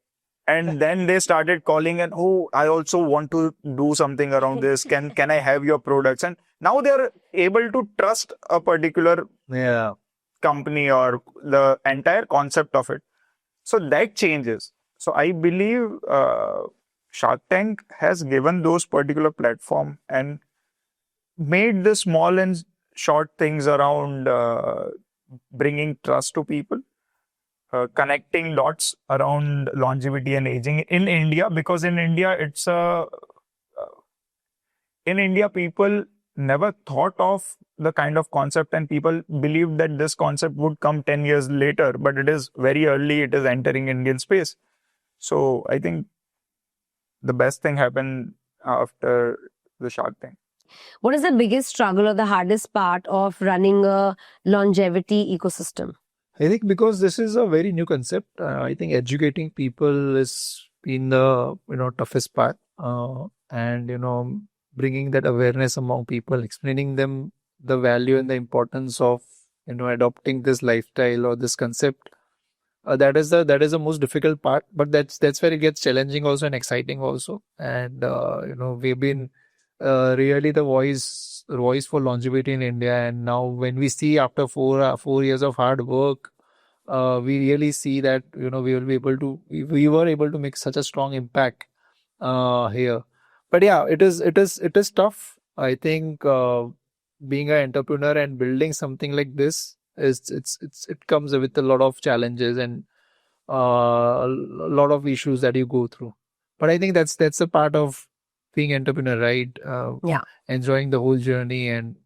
And then they started calling and, oh, I also want to do something around this. Can I have your products? And now they are able to trust a particular company or the entire concept of it. So that changes. So I believe Shark Tank has given those particular platform and made the small and short things around bringing trust to people, connecting dots around longevity and aging in India, because in India in India people never thought of the kind of concept, and people believed that this concept would come 10 years later, but it is very early, it is entering Indian space. So I think the best thing happened after the Shark Tank. What is the biggest struggle or the hardest part of running a longevity ecosystem? I think because this is a very new concept, I think educating people is been the toughest part, and bringing that awareness among people, explaining them the value and the importance of adopting this lifestyle or this concept. That is the most difficult part, but that's where it gets challenging also and exciting also. And we've been really the voice for longevity in India. And now when we see after 4 years of hard work, we really see that we were able to make such a strong impact here. But yeah, it is tough. I think being an entrepreneur and building something like this it comes with a lot of challenges and a lot of issues that you go through. But I think that's a part of being entrepreneur, right? Enjoying the whole journey and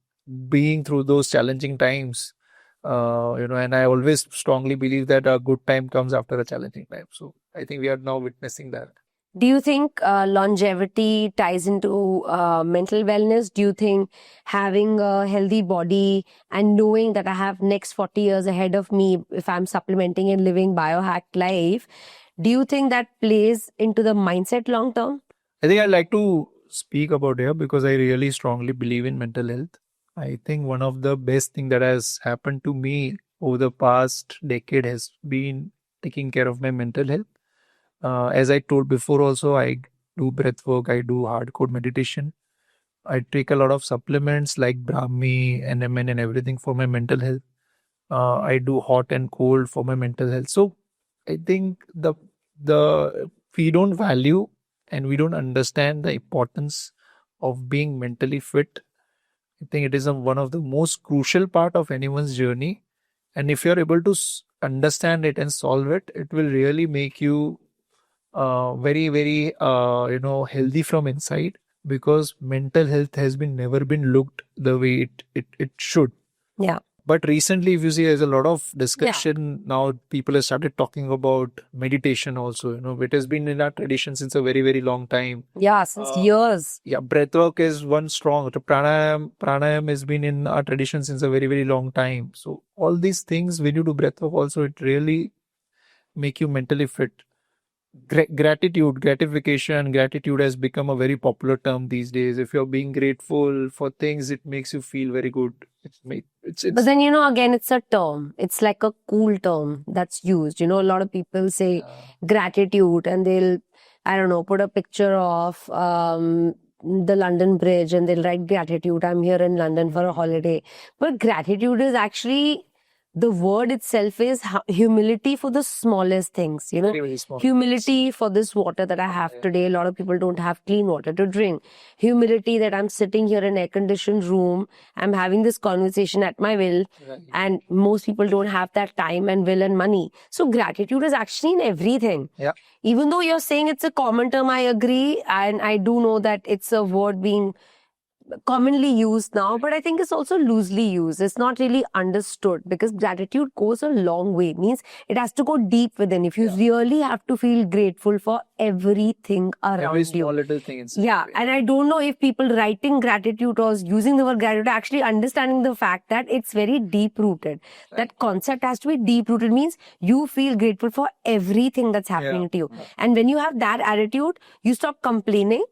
being through those challenging times. And I always strongly believe that a good time comes after a challenging time. So I think we are now witnessing that. Do you think longevity ties into mental wellness? Do you think having a healthy body and knowing that I have next 40 years ahead of me if I'm supplementing and living biohacked life, do you think that plays into the mindset long term? I think I'd like to speak about here because I really strongly believe in mental health. I think one of the best thing that has happened to me over the past decade has been taking care of my mental health. As I told before also, I do breath work, I do hardcore meditation. I take a lot of supplements like Brahmi, NMN and everything for my mental health. I do hot and cold for my mental health. So I think we don't value and we don't understand the importance of being mentally fit. I think it is one of the most crucial part of anyone's journey. And if you're able to understand it and solve it, it will really make you very, very, healthy from inside, because mental health has never been looked the way it should. Yeah. But recently, if you see, there's a lot of discussion now. People have started talking about meditation also. It has been in our tradition since a very, very long time. Yeah, since years. Yeah, breathwork is one strong. The pranayam has been in our tradition since a very, very long time. So all these things, when you do breathwork also, it really make you mentally fit. Gratitude has become a very popular term these days. If you're being grateful for things, it makes you feel very good. But then, again, it's a term. It's like a cool term that's used. A lot of people say gratitude and they'll, I don't know, put a picture of the London Bridge and they'll write gratitude. I'm here in London for a holiday. But gratitude is actually, the word itself is humility for the smallest things, Very, very small. Humility for this water that I have today. A lot of people don't have clean water to drink. Humility that I'm sitting here in an air-conditioned room. I'm having this conversation at my will. Right. And most people don't have that time and will and money. So gratitude is actually in everything. Yeah. Even though you're saying it's a common term, I agree. And I do know that it's a word being commonly used now, but I think it's also loosely used. It's not really understood because gratitude goes a long way. It means it has to go deep within. If you really have to feel grateful for everything around Every you. small little thing inside. Yeah, and I don't know if people writing gratitude or using the word gratitude are actually understanding the fact that it's very deep-rooted. That concept has to be deep-rooted, means you feel grateful for everything that's happening to you. And when you have that attitude, you stop complaining,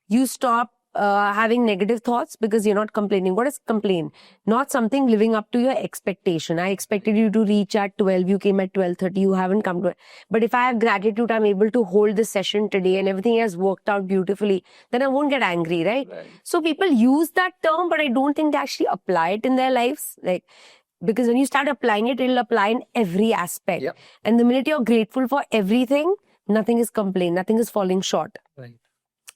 you stop having negative thoughts because you're not complaining. What is complain? Not something living up to your expectation. I expected you to reach at 12, you came at 12:30, you haven't come to it. But if I have gratitude, I'm able to hold this session today and everything has worked out beautifully, then I won't get angry, right? So people use that term, but I don't think they actually apply it in their lives. Because when you start applying it, it'll apply in every aspect. Yep. And the minute you're grateful for everything, nothing is complaint, nothing is falling short. Right.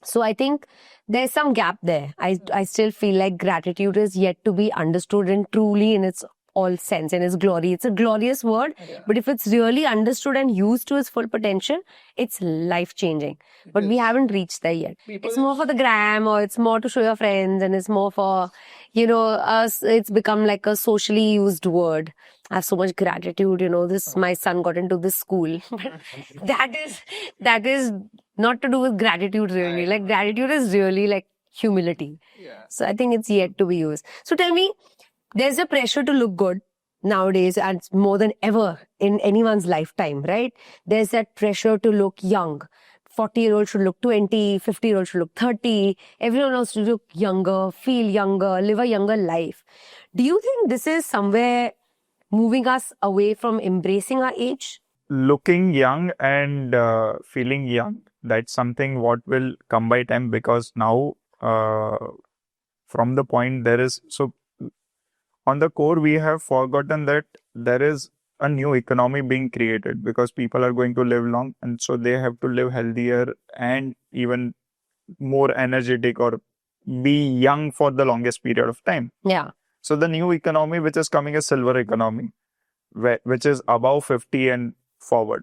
So I think there's some gap there. I still feel like gratitude is yet to be understood and truly in its all sense and its glory. It's a glorious word, but if it's really understood and used to its full potential, it's life-changing. But we haven't reached there yet. It's more for the gram, or it's more to show your friends, and it's more for, us. It's become like a socially used word. I have so much gratitude, my son got into this school. that is not to do with gratitude really. Like gratitude is really like humility. Yeah. So I think it's yet to be used. So tell me, there's a pressure to look good nowadays and more than ever in anyone's lifetime, right? There's that pressure to look young. 40-year-old should look 20, 50-year-old should look 30. Everyone else should look younger, feel younger, live a younger life. Do you think this is somewhere moving us away from embracing our age? Looking young and feeling young, that's something what will come by time, because now from the point there is, so on the core we have forgotten that there is a new economy being created because people are going to live long, and so they have to live healthier and even more energetic or be young for the longest period of time. Yeah. So the new economy, which is coming, a silver economy, which is above 50 and forward.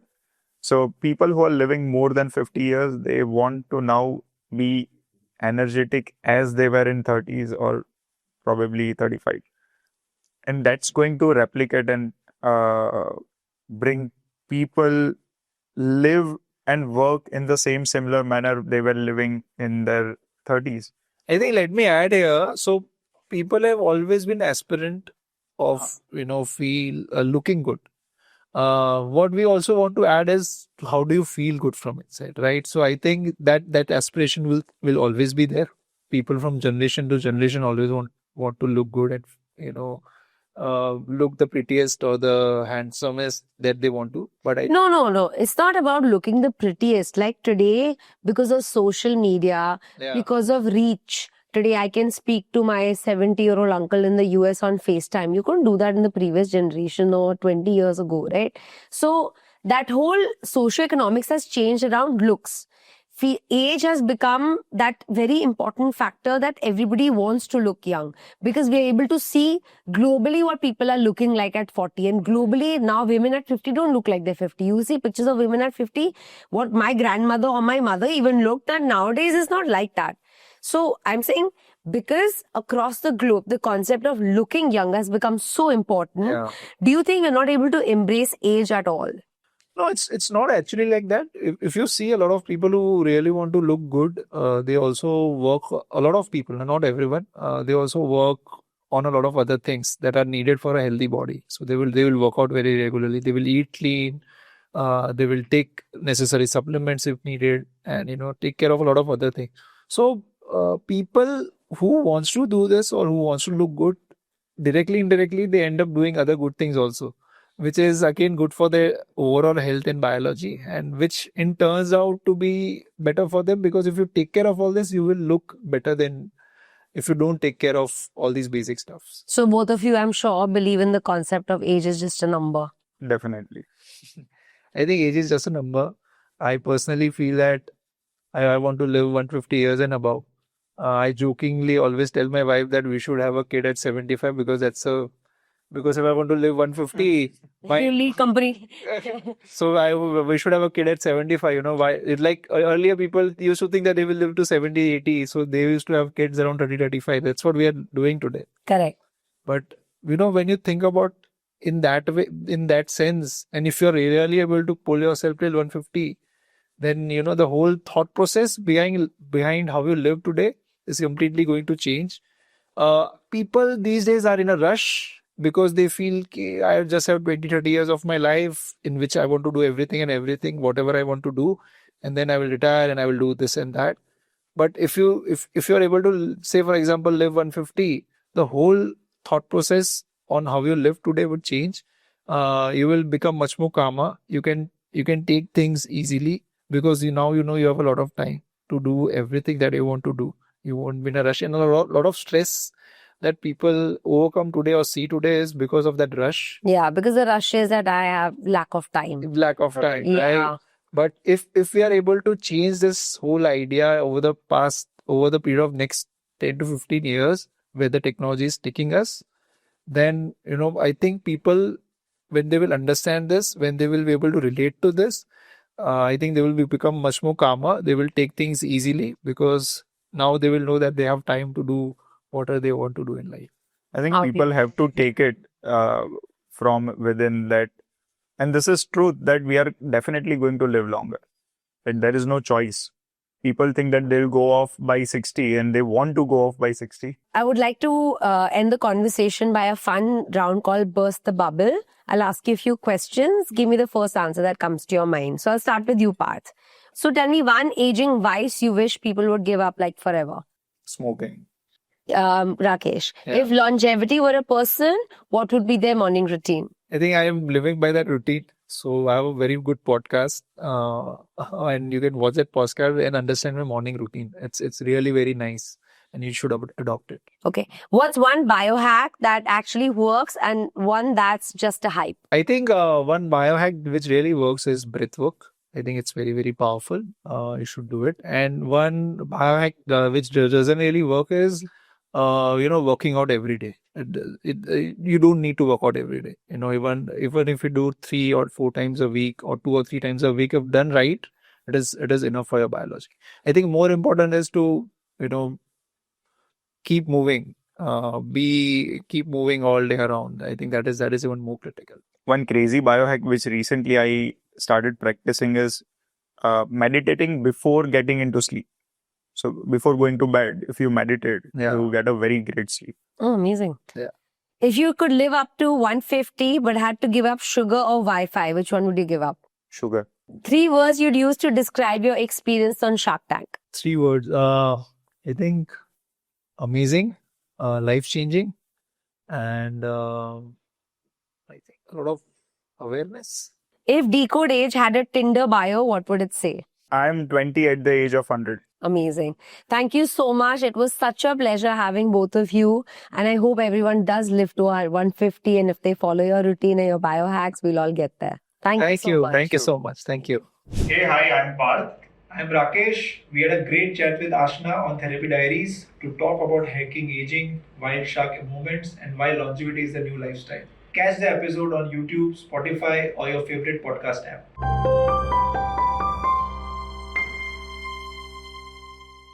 So people who are living more than 50 years, they want to now be energetic as they were in 30s or probably 35. And that's going to replicate and bring people live and work in the same similar manner they were living in their 30s. I think let me add here. So people have always been aspirant of, feel looking good. What we also want to add is how do you feel good from inside, right? So I think that aspiration will always be there. People from generation to generation always want to look good and, look the prettiest or the handsomest that they want to. But No. It's not about looking the prettiest. Like today, because of social media, because of reach, today I can speak to my 70-year-old uncle in the US on FaceTime. You couldn't do that in the previous generation or 20 years ago, right? So that whole socioeconomics has changed around looks. Age has become that very important factor that everybody wants to look young, because we're able to see globally what people are looking like at 40, and globally now women at 50 don't look like they're 50. You see pictures of women at 50, what my grandmother or my mother even looked at nowadays is not like that. So I'm saying because across the globe, the concept of looking young has become so important. Yeah. Do you think we're not able to embrace age at all? No, it's not actually like that. If you see a lot of people who really want to look good, they also work. A lot of people, not everyone, they also work on a lot of other things that are needed for a healthy body. So they will work out very regularly. They will eat clean. They will take necessary supplements if needed, and take care of a lot of other things. So people who wants to do this or who wants to look good, directly indirectly they end up doing other good things also, which is again good for their overall health and biology, and which in turns out to be better for them, because if you take care of all this, you will look better than if you don't take care of all these basic stuffs. So both of you, I'm sure, believe in the concept of age is just a number. Definitely. I think age is just a number. I personally feel that I want to live 150 years and above. I jokingly always tell my wife that we should have a kid at 75, because because if I want to live 150, You lead company. so we should have a kid at 75. Why? It's like earlier people used to think that they will live to 70, 80. So they used to have kids around 30, 35. That's what we are doing today. Correct. But when you think about in that way, in that sense, and if you're really able to pull yourself till 150, then the whole thought process behind how you live today is completely going to change. People these days are in a rush because they feel I just have 20-30 years of my life in which I want to do everything, whatever I want to do, and then I will retire and I will do this and that. But if you're able to, say for example, live 150, the whole thought process on how you live today would change. You will become much more calmer. You can take things easily, because you have a lot of time to do everything that you want to do. You won't be in a rush, and a lot of stress that people overcome today or see today is because of that rush. Yeah, because the rush is that I have lack of time. Lack of time, Yeah. right? But if we are able to change this whole idea over the period of next 10 to 15 years, where the technology is taking us, then I think people, when they will understand this, when they will be able to relate to this, I think they will become much more calmer. They will take things easily, because now they will know that they have time to do whatever they want to do in life. I think Okay. people have to take it from within that. And this is truth that we are definitely going to live longer. That there is no choice. People think that they'll go off by 60 and they want to go off by 60. I would like to end the conversation by a fun round called Burst the Bubble. I'll ask you a few questions. Give me the first answer that comes to your mind. So I'll start with you, Parth. So tell me one aging vice you wish people would give up like forever. Smoking. Rakesh, Yeah. if longevity were a person, what would be their morning routine? I think I am living by that routine. So I have a very good podcast, and you can watch that podcast and understand my morning routine. It's really very nice, and you should adopt it. Okay. What's one biohack that actually works and one that's just a hype? I think one biohack which really works is breath work. I think it's very, very powerful. You should do it. And one biohack which doesn't really work is, working out every day. You don't need to work out every day. Even if you do 3 or 4 times a week or 2 or 3 times a week, if done right, it is enough for your biology. I think more important is to, keep moving. Keep moving all day around. I think that is even more critical. One crazy biohack which recently I started practicing is meditating before getting into sleep. So before going to bed, if you meditate, Yeah. you get a very great sleep. Oh, amazing. Yeah. If you could live up to 150 but had to give up sugar or Wi-Fi, which one would you give up? Sugar. 3 words you'd use to describe your experience on Shark Tank. 3 words. I think amazing, life-changing, and I think a lot of awareness. If Decode Age had a Tinder bio, what would it say? I'm 20 at the age of 100. Amazing. Thank you so much. It was such a pleasure having both of you. And I hope everyone does live to our 150. And if they follow your routine and your biohacks, we'll all get there. Thank you so much. Thank you so much. Thank you. Hey, hi, I'm Parth. I'm Rakesh. We had a great chat with Ashna on Therapy Diaries to talk about hacking aging, wild shark moments, and why longevity is the new lifestyle. Catch the episode on YouTube, Spotify, or your favorite podcast app.